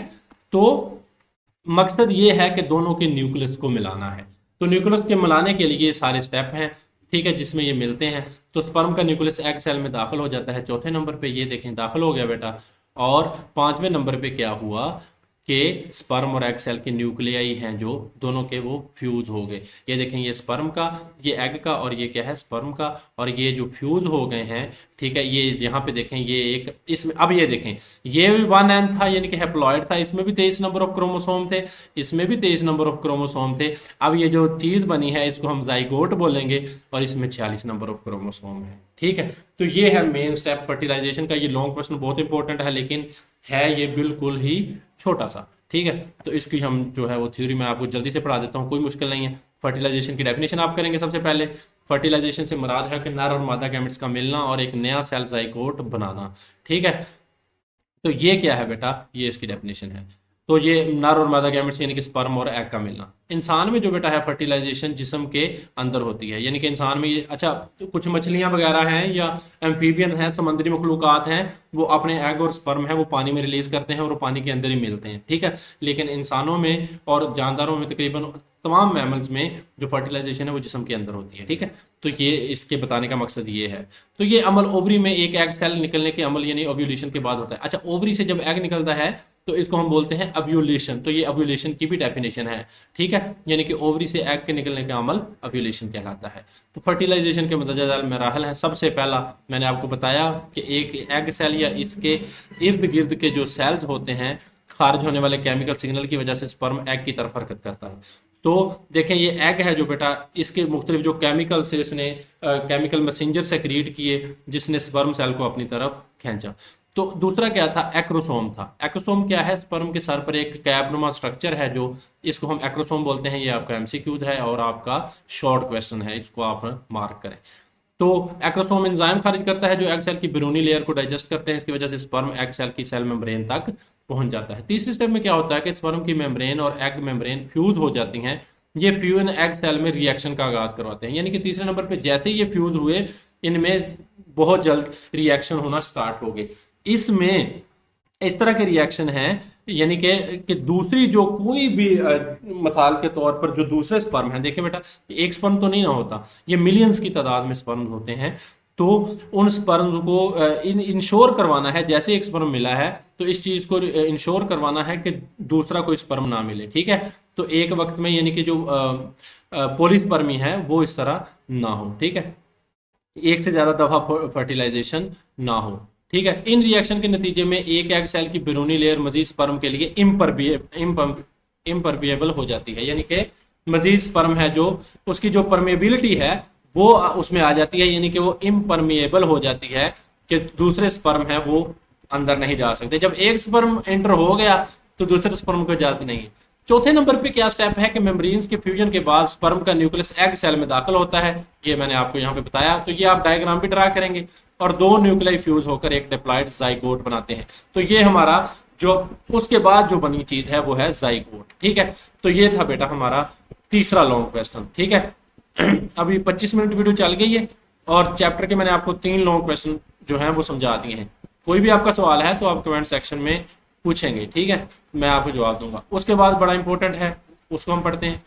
तो मकसद ये है कि दोनों के न्यूक्लियस को मिलाना है। तो न्यूक्लियस के मिलाने के लिए ये सारे स्टेप हैं, ठीक है, जिसमें ये मिलते हैं। तो स्पर्म का न्यूक्लियस एग सेल में दाखिल हो जाता है, चौथे नंबर पे ये देखें दाखिल हो गया बेटा। और पांचवें नंबर पे क्या हुआ कि स्पर्म और एग सेल के न्यूक्लियाई हैं जो दोनों के वो फ्यूज हो गए। ये देखें, ये स्पर्म का, ये एग का और ये क्या है, स्पर्म का, और ये जो फ्यूज हो गए हैं, ठीक है। ये यहाँ पे देखें, ये एक इसमें, अब ये देखें, ये भी 1n था यानी कि हैप्लॉइड था, इसमें भी 23 नंबर ऑफ क्रोमोसोम थे, इसमें भी 23 नंबर ऑफ क्रोमोसोम थे। अब ये जो चीज बनी है इसको हम जाइगोट बोलेंगे और इसमें 46 नंबर ऑफ क्रोमोसोम है, ठीक है। तो ये है मेन स्टेप फर्टिलाइजेशन का। ये लॉन्ग क्वेश्चन बहुत इंपॉर्टेंट है, लेकिन है ये बिल्कुल ही छोटा सा, ठीक है। तो इसकी हम जो है वो थ्योरी में आपको जल्दी से पढ़ा देता हूँ, कोई मुश्किल नहीं है। फर्टिलाइजेशन की डेफिनेशन आप करेंगे सबसे पहले। फर्टिलाइजेशन से मुराद है कि नर और मादा गैमेट्स का मिलना और एक नया सेल जाइगोट बनाना, ठीक है। तो ये क्या है बेटा, ये इसकी डेफिनेशन है। तो ये नर और मादा गैमेट्स यानी कि स्पर्म और एग का मिलना। इंसान में जो बेटा है फर्टिलाइजेशन जिस्म के अंदर होती है, यानी कि इंसान में ये, अच्छा, कुछ मछलियां वगैरह हैं या एम्फीबियन हैं, समुद्री मखलूकात हैं, वो अपने एग और स्पर्म है वो पानी में रिलीज करते हैं और वो पानी के अंदर ही मिलते हैं, ठीक है। लेकिन इंसानों में और जानदारों में, तकरीबन तमाम मैमल्स में जो फर्टिलाइजेशन है वो जिस्म के अंदर होती है, ठीक है। तो ये इसके बताने का मकसद ये है। तो ये अमल ओवरी में एक एग सेल निकलने के अमल यानी ओव्यूलेशन के बाद होता है। अच्छा, ओवरी से जब एग निकलता है तो इसको हम बोलते हैं ओव्यूलेशन। तो ये ओव्यूलेशन की भी डेफिनेशन है, ठीक है, यानी कि ओवरी से एग के निकलने का अमल ओव्यूलेशन कहलाता है। तो फर्टिलाइजेशन के मतजाद मराहल हैं। सबसे पहला मैंने आपको बताया कि एक एग सेल या इसके इर्द गिर्द के जो सेल्स होते हैं, खारिज होने वाले केमिकल सिग्नल की वजह से स्पर्म एग की तरफ हरकत करता है। तो देखें, ये एग है जो बेटा, इसके मुख्तलिफ जो केमिकल से इसने केमिकल मैसेंजर से क्रिएट किए जिसने स्पर्म सेल को अपनी तरफ खींचा। तो दूसरा क्या था, एक्रोसोम था। एक्रोसोम क्या है, स्पर्म के सर पर एक कैपनुमा स्ट्रक्चर है जो, इसको हम एक्रोसोम बोलते हैं। ये आपका एमसीक्यूज है और आपका शॉर्ट क्वेश्चन है, इसको आप मार्क करें। तो एक्रोसोम एंजाइम खारिज करता है जो एग सेल की बैरूनी लेयर को डाइजेस्ट करते हैं, इसकी वजह से स्पर्म एग सेल की सेल मेम्ब्रेन तक पहुंच जाता है। तीसरे स्टेप में क्या होता है कि स्पर्म की मेम्ब्रेन और एग मेम्ब्रेन फ्यूज हो जाती हैं। ये फ्यूजन एग सेल में रिएक्शन का आगाज करवाते हैं, यानी कि तीसरे नंबर पे जैसे ही ये फ्यूज हुए, इनमें बहुत जल्द रिएक्शन होना स्टार्ट हो गए। इसमें इस तरह के रिएक्शन हैं, यानी कि दूसरी जो कोई भी मिसाल के तौर पर जो दूसरे स्पर्म हैं, देखिए बेटा एक स्पर्म तो नहीं ना होता, ये मिलियंस की तादाद में स्पर्म होते हैं। तो उन स्पर्म को इंश्योर करवाना है, जैसे एक स्पर्म मिला है तो इस चीज को इंश्योर करवाना है कि दूसरा कोई स्पर्म ना मिले, ठीक है। तो एक वक्त में यानी कि जो पोलिस्पर्मी है वो इस तरह ना हो, ठीक है, एक से ज्यादा दफा फर्टिलाइजेशन ना हो, ठीक है। इन रिएक्शन के नतीजे में एक एग सेल की बैरूनी लेयर मजीद स्पर्म के लिए इम्परबिएबल हो जाती है, यानी कि मजीद स्पर्म है जो उसकी जो परमेबिलिटी है वो उसमें आ जाती है, यानी कि वो इम्परमिएबल हो जाती है कि दूसरे स्पर्म है वो अंदर नहीं जा सकते। जब एक स्पर्म एंटर हो गया तो दूसरे स्पर्म को जाती नहीं है। चौथे नंबर पे क्या स्टेप है कि मेम्ब्रेन्स के फ्यूजन के बाद स्पर्म का न्यूक्लियस एग सेल में दाखिल होता है, ये मैंने आपको यहाँ पे बताया। तो ये आप डायग्राम भी ड्रा करेंगे और दो न्यूक्लियाई फ्यूज होकर एक डिप्लॉइड जाइगोट बनाते हैं। तो ये हमारा जो उसके बाद जो बनी चीज है वो है जाइगोट, ठीक है। तो ये था बेटा हमारा तीसरा लॉन्ग क्वेश्चन, ठीक है। अभी 25 मिनट वीडियो चल गई है और चैप्टर के मैंने आपको 3 लॉन्ग क्वेश्चन जो है वो समझा दिए हैं। कोई भी आपका सवाल है तो आप कमेंट सेक्शन में पूछेंगे, ठीक है, मैं आपको जवाब दूंगा। उसके बाद बड़ा इंपॉर्टेंट है, उसको हम पढ़ते हैं।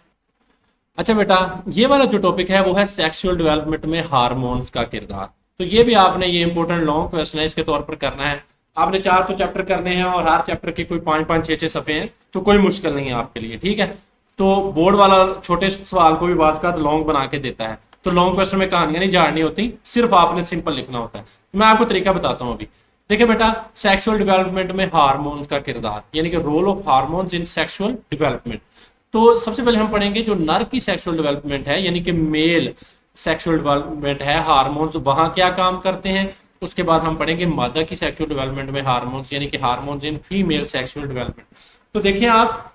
अच्छा बेटा, ये वाला जो टॉपिक है वो है सेक्सुअल डेवलपमेंट में हार्मोन्स का किरदार। तो ये भी आपने, ये इंपॉर्टेंट लॉन्ग क्वेश्चन है, इसके तौर पर करना है। आपने 4 तो चैप्टर करने हैं और हर चैप्टर के कोई 5-5, 6-6 सफ़े हैं, तो कोई मुश्किल नहीं है आपके लिए, ठीक है। तो बोर्ड वाला छोटे सवाल को भी बात का लॉन्ग बना के देता है। तो लॉन्ग क्वेश्चन में कहानियां नहीं झाड़नी होती, सिर्फ आपने सिंपल लिखना होता है। मैं आपको तरीका बताता हूँ अभी। देखिए बेटा, सेक्सुअल डेवलपमेंट में हार्मोन्स का किरदार, यानी कि role of hormones in sexual development. तो सबसे पहले हम पढ़ेंगे जो नर की सेक्सुअल डेवलपमेंट है, यानी कि मेल सेक्सुअल डेवलपमेंट है, हार्मोन्स वहां क्या काम करते हैं। उसके बाद हम पढ़ेंगे मादा की सेक्सुअल डेवलपमेंट में हार्मोन्स, यानी कि hormones in female sexual development. तो देखिए आप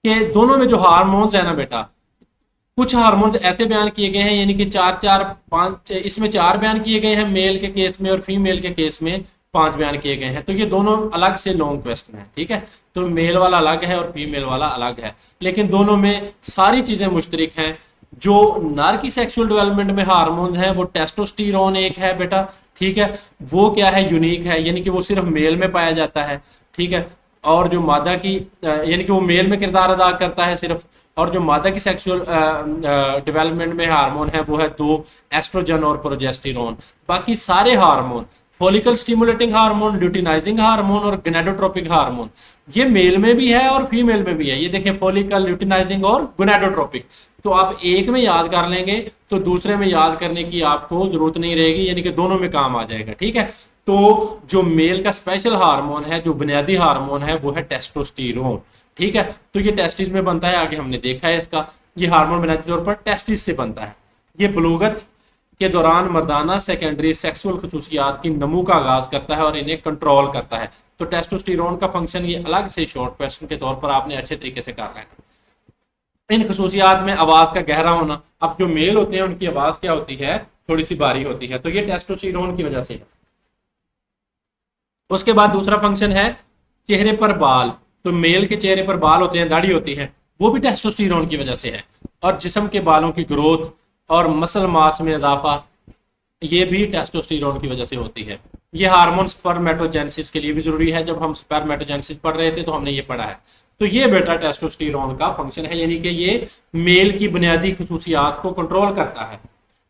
कि दोनों में जो हार्मोन्स है ना बेटा, कुछ हार्मोन्स ऐसे बयान किए गए हैं, यानी कि 4-4-5, इसमें 4 बयान किए गए हैं मेल के केस में और फीमेल के केस में 5 बयान किए गए हैं। तो ये दोनों अलग से लॉन्ग क्वेश्चन है, ठीक है। तो मेल वाला अलग है और फीमेल वाला अलग है, लेकिन दोनों में सारी चीजें मुश्तरक हैं। जो नर की सेक्सुअल डेवलपमेंट में हार्मोन है वो टेस्टोस्टेरोन एक है बेटा, ठीक है, वो क्या है, यूनिक है, यानी कि वो सिर्फ मेल में पाया जाता है, ठीक है। और जो मादा की यानी कि वो मेल में किरदार अदा करता है सिर्फ, और जो मादा की सेक्सुअल डेवलपमेंट में हार्मोन है वो है 2 एस्ट्रोजन और प्रोजेस्टेरोन। बाकी सारे hormone, follicle stimulating hormone, luteinizing hormone और गोनाडोट्रोपिक हार्मोन, ये मेल में भी है और फीमेल में भी है। ये देखें, फॉलिकल, ल्यूटिनाइजिंग और गोनाडोट्रोपिक। तो आप एक में याद कर लेंगे तो दूसरे में याद करने की आपको जरूरत नहीं रहेगी, यानी कि दोनों में काम आ जाएगा, ठीक है। तो जो मेल का स्पेशल हार्मोन है, जो बुनियादी हार्मोन है वो है टेस्टोस्टेरोन, ठीक है। तो ये टेस्टिस में बनता है, आगे हमने देखा है इसका। ये हार्मोन बुनियादी तौर पर टेस्टिस से बनता है। ये बलूगत के दौरान मर्दाना सेकेंडरी सेक्सुअल खसूसियात की नमू का आगाज करता है और इन्हें कंट्रोल करता है। तो टेस्टोस्टेरोन का फंक्शन ये अलग से शॉर्ट क्वेश्चन के तौर पर आपने अच्छे तरीके से कर लेना। इन खसूसियात में आवाज का गहरा होना, अब जो मेल होते हैं उनकी आवाज क्या होती है, थोड़ी सी भारी होती है, तो ये टेस्टोस्टेरोन की वजह से है। उसके बाद दूसरा फंक्शन है चेहरे पर बाल। तो मेल के चेहरे पर बाल होते हैं, दाढ़ी होती है, वो भी टेस्टोस्टेरोन की वजह से है। और जिस्म के बालों की ग्रोथ और मसल मास में इजाफा, ये भी टेस्टोस्टेरोन की वजह से होती है। ये हार्मोन स्पर्मेटोजेनेसिस के लिए भी जरूरी है। जब हम स्पर्मेटोजेनेसिस पढ़ रहे थे तो हमने ये पढ़ा है। तो ये बेटा टेस्टोस्टेरोन का फंक्शन है, यानी कि ये मेल की बुनियादी खसूसियात को कंट्रोल करता है,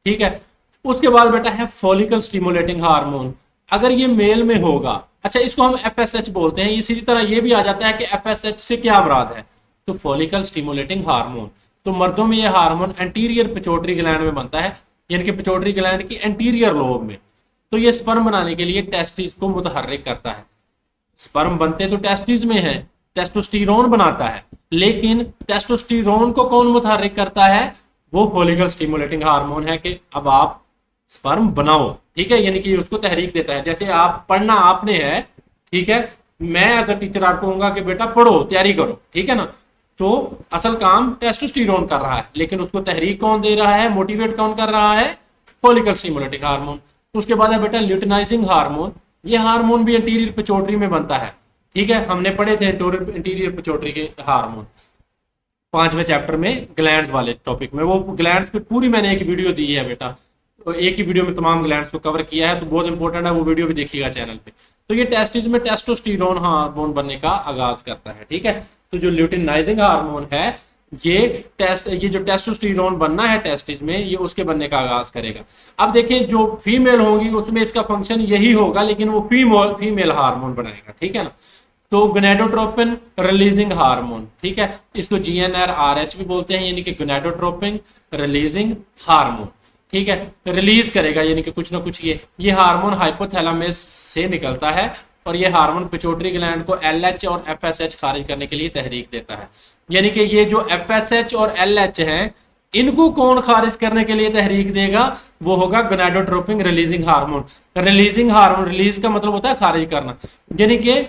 ठीक है। उसके बाद बेटा है फॉलिकल स्टिमुलेटिंग हार्मोन। अगर ये मेल में होगा, अच्छा इसको हम FSH बोलते हैं, इसी तरह ये भी आ जाता है कि FSH से क्या मुराद है, तो फॉलिकल स्टिमुलेटिंग हार्मोन। तो मर्दों में ये हार्मोन एंटीरियर पिट्यूटरी ग्लैंड में बनता है, यानी कि पिट्यूटरी ग्लैंड की एंटीरियर लोब में। तो ये स्पर्म बनाने के लिए टेस्टिस को मुतहर्रिक करता है। स्पर्म बनते तो टेस्टिस में है, टेस्टोस्टेरोन बनाता है, लेकिन टेस्टोस्टेरोन को कौन मुतहर्रिक करता है, वो फॉलिकल स्टिमुलेटिंग हार्मोन है कि अब आप स्पर्म बनाओ, ठीक है, यानी कि उसको तहरीक देता है। जैसे आप पढ़ना आपने है, ठीक है, मैं एज अ टीचर आपको कहूंगा कि बेटा पढ़ो, तैयारी करो, ठीक है ना। तो असल काम टेस्टोस्टेरोन कर रहा है, लेकिन उसको तहरीक कौन दे रहा है, मोटिवेट कौन कर रहा है, फॉलिकल स्टिमुलेटिंग हार्मोन। तो उसके बाद है बेटा ल्यूटिनाइजिंग हार्मोन। ये हार्मोन भी एंटीरियर पिट्यूटरी में बनता है, ठीक है, हमने पढ़े थे एंटीरियर पिट्यूटरी के हार्मोन 5वें चैप्टर में ग्लैंड्स वाले टॉपिक में। वो ग्लैंड्स पे पूरी मैंने एक वीडियो दी है बेटा, तो एक ही वीडियो में तमाम ग्लैंड्स को कवर किया है, तो बहुत इंपॉर्टेंट है, वो वीडियो भी देखिएगा चैनल पे। तो ये टेस्टिस में टेस्टोस्टेरोन हार्मोन बनने का आगाज करता है। ठीक है, तो जो ल्यूटिनाइजिंग हार्मोन है ये जो टेस्टोस्टेरोन बनना है टेस्टिस में, ये उसके बनने का आगाज करेगा। अब देखें जो फीमेल होगी उसमें इसका फंक्शन यही होगा, लेकिन वो फीमेल हार्मोन बनाएगा। ठीक है ना, तो गोनेडोट्रोपिन रिलीजिंग हार्मोन, ठीक है, इसको GnRH भी बोलते हैं, यानी कि गोनेडोट्रोपिन रिलीजिंग हार्मोन। ठीक है, रिलीज करेगा यानी कि कुछ ना कुछ ये हार्मोन हाइपोथैलेमस से निकलता है और ये हार्मोन पिट्यूटरी ग्लैंड को LH और FSH खारिज करने के लिए तहरीक देता है। यानी कि ये जो FSH और LH हैं, इनको कौन खारिज करने के लिए तहरीक देगा? वो होगा gonadotropin releasing hormone. Releasing hormone, release का मतलब होता है खारिज करना, यानी कि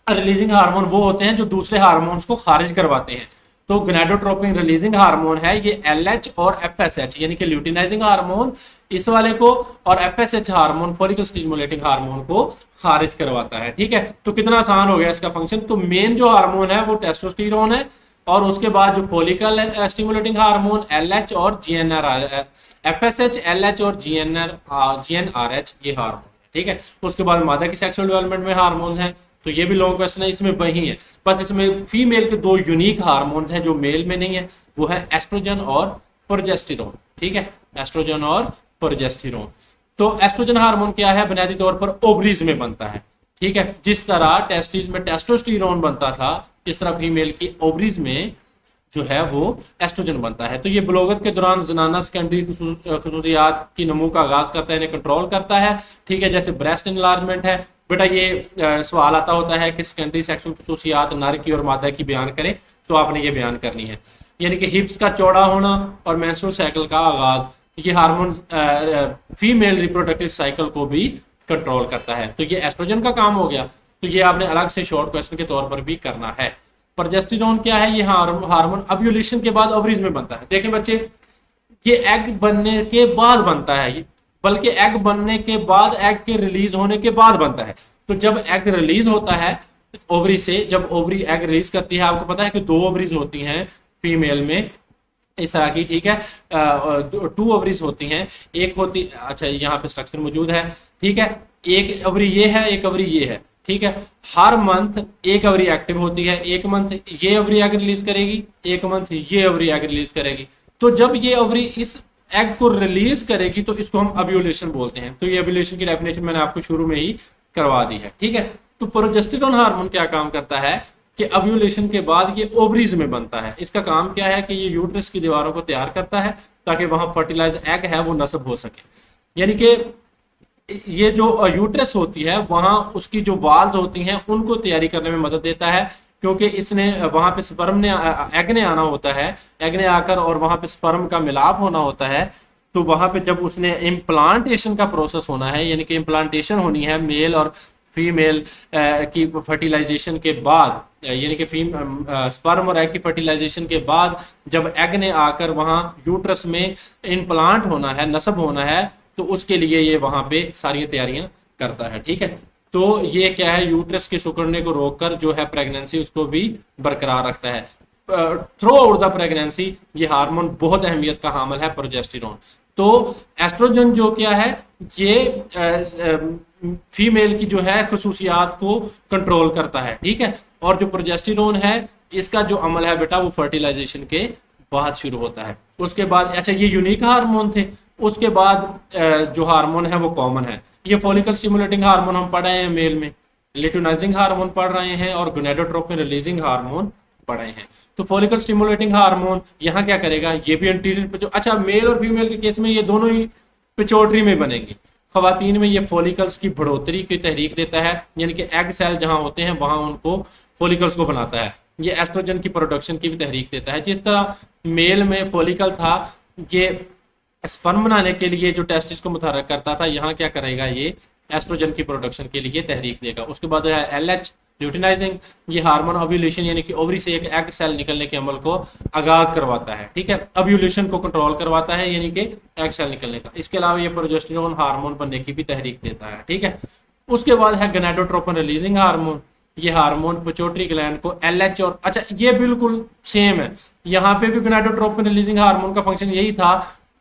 रिलीजिंग हार्मोन वो होते हैं जो दूसरे हार्मोन्स को खारिज करवाते हैं। तो गोनेडोट्रोपिन रिलीजिंग हार्मोन है ये LH और FSH, यानी कि ल्यूटिनाइजिंग हार्मोन इस वाले को और FSH hormone follicle stimulating hormone को खारिज करवाता है। ठीक है, तो कितना आसान हो गया इसका फंक्शन। तो मेन जो हार्मोन है वो टेस्टोस्टेरोन है और उसके बाद जो फोलिकल स्टिमुलेटिंग हार्मोन LH और FSH, LH और GnRH ये हार्मोन है। ठीक है, उसके बाद मादा की सेक्सुअल डेवलपमेंट में हार्मोन है, तो ये भी लॉन्ग क्वेश्चन है, इसमें वही है, बस इसमें फीमेल के दो यूनिक हार्मोन्स हैं जो मेल में नहीं है, वो है एस्ट्रोजन और प्रोजेस्टेरोन। ठीक है, एस्ट्रोजन और प्रोजेस्टेरोन। तो एस्ट्रोजन हार्मोन क्या है? बुनियादी तौर पर ओवरीज में बनता है। ठीक है, जिस तरह टेस्टिस में टेस्टोस्टेरोन बनता था, इस तरह फीमेल की ओवरीज में जो है वो एस्ट्रोजन बनता है। तो ये बलोगत के दौरान जनाना सेकेंडरी खसूसियात की नमू का आगाज करता है, इन्हें कंट्रोल करता है। ठीक है, जैसे ब्रेस्ट इनलार्जमेंट है। बेटा ये सवाल आता होता है कि सेकेंडरी सेक्सुअल खसूसियात नर की और मादा की बयान करें, तो आपने ये बयान करनी है, यानी कि हिप्स का चौड़ा होना और मेंस्ट्रुअल साइकिल का आगाज, ये हार्मोन फीमेल रिप्रोडक्टिव साइकिल को भी कंट्रोल करता है। तो ये एस्ट्रोजन का काम हो गया, तो ये आपने अलग से शॉर्ट क्वेश्चन के तौर पर भी करना है। प्रोजेस्टेरोन क्या है? ये हार्मोन ओव्यूलेशन के बाद ओवरीज में बनता है। देखें बच्चे, ये एग बनने के बाद बनता है, बल्कि एग बनने के बाद, एग के रिलीज होने के बाद बनता है। तो जब एग रिलीज होता है ओवरी से, जब ओवरी एग रिलीज करती है, आपको पता है कि दो ओवरीज होती हैं फीमेल में इस तरह की। ठीक है, 2 ओवरीज होती हैं, एक होती, अच्छा यहाँ पे स्ट्रक्चर मौजूद है। ठीक है, एक ओवरी ये है, एक ओवरी ये है। ठीक है, हर मंथ एक ओवरी एक्टिव होती है, एक मंथ ये ओवरी एग रिलीज करेगी, एक मंथ ये ओवरी एग रिलीज करेगी। तो जब ये ओवरी इस एग को रिलीज करेगी तो इसको हम ओव्यूलेशन बोलते हैं। तो ये ओव्यूलेशन की डेफिनेशन मैंने आपको शुरू में ही करवा दी है। ठीक है, तो प्रोजेस्टेरोन हार्मोन क्या काम करता है कि ओव्यूलेशन के बाद ये ओवरीज में बनता है। इसका काम क्या है कि ये यूट्रस की दीवारों को तैयार करता है ताकि वहां फर्टिलाइज एग है वो नस्ब हो सके। यानी कि ये जो यूट्रस होती है वहां उसकी जो वाल्स होती हैं उनको तैयारी करने में मदद देता है, क्योंकि इसने वहां पे स्पर्म ने एग ने आना होता है, एग ने आकर और वहां पे स्पर्म का मिलाप होना होता है। तो वहां पे जब उसने इम्प्लांटेशन का प्रोसेस होना है, यानी कि इम्प्लांटेशन होनी है मेल और फीमेल की फर्टिलाइजेशन के बाद, यानी कि स्पर्म और एग की फर्टिलाइजेशन के बाद जब एग ने आकर वहां यूट्रस में इम्प्लांट होना है, नस्ब होना है, तो उसके लिए ये वहां पे सारी तैयारियां करता है। ठीक है, तो ये क्या है, यूट्रस के सिकुड़ने को रोककर जो है प्रेगनेंसी उसको भी बरकरार रखता है। थ्रू आउट द प्रेगनेंसी ये हार्मोन बहुत अहमियत का हामिल है प्रोजेस्टेरोन। तो एस्ट्रोजन जो क्या है, ये फीमेल की जो है खसूसियात को कंट्रोल करता है। ठीक है, और जो प्रोजेस्टेरोन है इसका जो अमल है बेटा वो फर्टिलाइजेशन के बाद शुरू होता है। उसके बाद, अच्छा ये यूनिक हार्मोन थे, उसके बाद जो हार्मोन है वो कॉमन है। ये फॉलिकल स्टिमुलेटिंग हार्मोन हम पढ़ रहे हैं मेल में, ल्यूटिनाइजिंग हार्मोन पढ़ रहे हैं और गोनेडोट्रोपिन रिलीजिंग हार्मोन पढ़ रहे हैं। तो फॉलिकल स्टिमुलेटिंग हार्मोन यहाँ क्या करेगा, ये भी एंटीरियर पे, अच्छा मेल और फीमेल के केस में ये दोनों ही पिट्यूटरी में बनेंगे। खवातीन में ये फॉलिकल्स की बढ़ोतरी की तहरीक देता है, यानी कि एग सेल जहां होते हैं वहां उनको फॉलिकल्स को बनाता है। ये एस्ट्रोजन की प्रोडक्शन की भी तहरीक देता है। जिस तरह मेल में फॉलिकल था ये स्पर्म बनाने के लिए जो टेस्टिस को मुतहर्रिक करता था, यहाँ क्या करेगा, ये एस्ट्रोजन की प्रोडक्शन के लिए तहरीक देगा। उसके बाद है LH ल्यूटिनाइजिंग, ये हार्मोन ओव्यूलेशन यानी कि ओवरी से एक एग सेल निकलने के अमल को आगाज करवाता है। ठीक है, ओव्यूलेशन को कंट्रोल करवाता है यानी कि एग सेल निकलने का। इसके अलावा ये प्रोजेस्टेरोन हार्मोन बनने की भी तहरीक देता है। ठीक है, उसके बाद है गोनेडोट्रोपिन रिलीजिंग हार्मोन, ये हार्मोन पिट्यूटरी ग्लैंड को LH और, अच्छा ये बिल्कुल सेम है, यहाँ पे भी गोनेडोट्रोपिन रिलीजिंग हार्मोन का फंक्शन यही था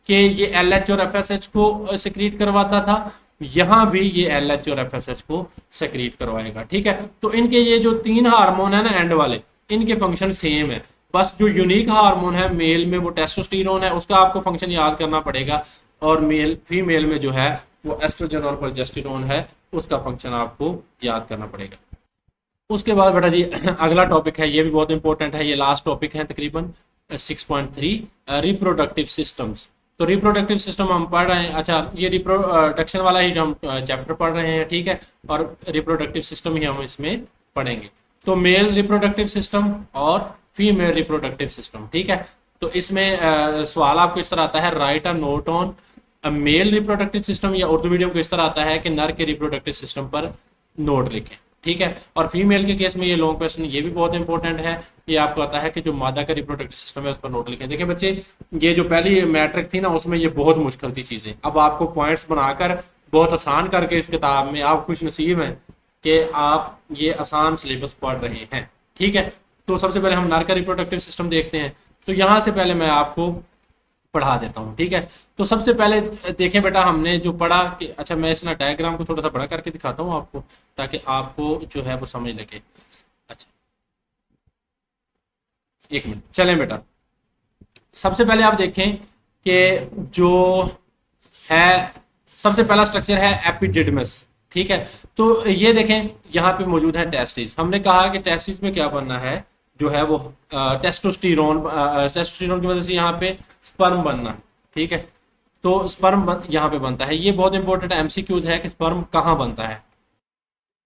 कि ये LH और FSH को सिक्रीट करवाता था यहाँ भी ये LH और FSH को सेक्रीट करवाएगा। ठीक है, तो इनके ये जो 3 हार्मोन है ना एंड वाले, इनके फंक्शन सेम है, बस जो यूनिक हार्मोन है मेल में वो टेस्टोस्टेरोन है, उसका आपको फंक्शन याद करना पड़ेगा, और फीमेल में जो है वो एस्ट्रोजन और प्रोजेस्टेरोन है, उसका फंक्शन आपको याद करना पड़ेगा। उसके बाद बेटा जी अगला टॉपिक है, ये भी बहुत इंपॉर्टेंट है, ये लास्ट टॉपिक है तकरीबन 6.3 रिप्रोडक्टिव सिस्टम्स। तो रिप्रोडक्टिव सिस्टम हम पढ़ रहे हैं, अच्छा ये रिप्रोडक्शन वाला ही हम चैप्टर पढ़ रहे हैं, ठीक है, और रिप्रोडक्टिव सिस्टम ही हम इसमें पढ़ेंगे। तो मेल रिप्रोडक्टिव सिस्टम और फीमेल रिप्रोडक्टिव सिस्टम, ठीक है। तो इसमें सवाल आपको इस तरह आता है, right a note on male reproductive system, या उर्दू मीडियम को इस तरह आता है कि नर के रिप्रोडक्टिव सिस्टम पर नोट लिखें, ठीक है। और फीमेल के केस में ये लॉन्ग क्वेश्चन, ये भी बहुत इंपॉर्टेंट है, ये आपको आता है कि जो मादा का रिप्रोडक्टिव सिस्टम है उस पर नोट लिखें। देखिए बच्चे, ये जो पहली मैट्रिक थी ना उसमें ये बहुत मुश्किल थी चीजें, अब आपको पॉइंट्स बनाकर बहुत आसान करके इस किताब में आप खुश नसीब हैं कि आप ये आसान सिलेबस पढ़ रहे हैं, ठीक है। तो सबसे पहले हम नर का रिप्रोडक्टिव सिस्टम देखते हैं। तो यहाँ से पहले मैं आपको पढ़ा देता हूँ, ठीक है। तो सबसे पहले देखें बेटा, हमने जो पढ़ा कि, अच्छा मैं इस ना डायग्राम को थोड़ा सा बड़ा करके दिखाता हूँ आपको, ताकि आपको जो है वो समझ लगे। अच्छा एक मिनट चलें बेटा, सबसे पहले आप देखें कि जो है सबसे पहला स्ट्रक्चर है एपिडिडमस, ठीक है। तो ये देखें यहाँ पे मौजूद है टेस्टिस। हमने कहा कि टेस्टिस में क्या बनना है, जो है वो टेस्टोस्टेरोन की वजह से यहाँ पे स्पर्म बनना, ठीक है। तो स्पर्म यहाँ पे बनता है, ये बहुत इंपॉर्टेंट MCQज है कि स्पर्म कहाँ बनता है।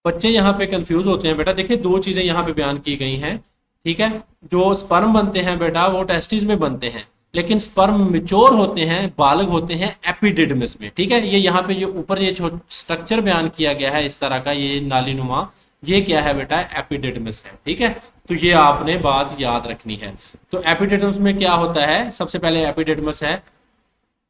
बच्चे यहाँ पे कंफ्यूज होते हैं बेटा, देखिए दो चीजें यहाँ पे बयान की गई हैं, ठीक है। जो स्पर्म बनते हैं बेटा वो टेस्टिस में बनते हैं, लेकिन स्पर्म मिच्योर होते हैं, बालग होते हैं एपिडिडमिस में, ठीक है। ये यहाँ पे ये ऊपर ये जो स्ट्रक्चर बयान किया गया है इस तरह का, ये नालीनुमा, ये क्या है बेटा, एपिडिडमिस है, ठीक है। तो ये आपने बात याद रखनी है। तो एपिडिडमिस में क्या होता है, सबसे पहले एपिडिडमिस है,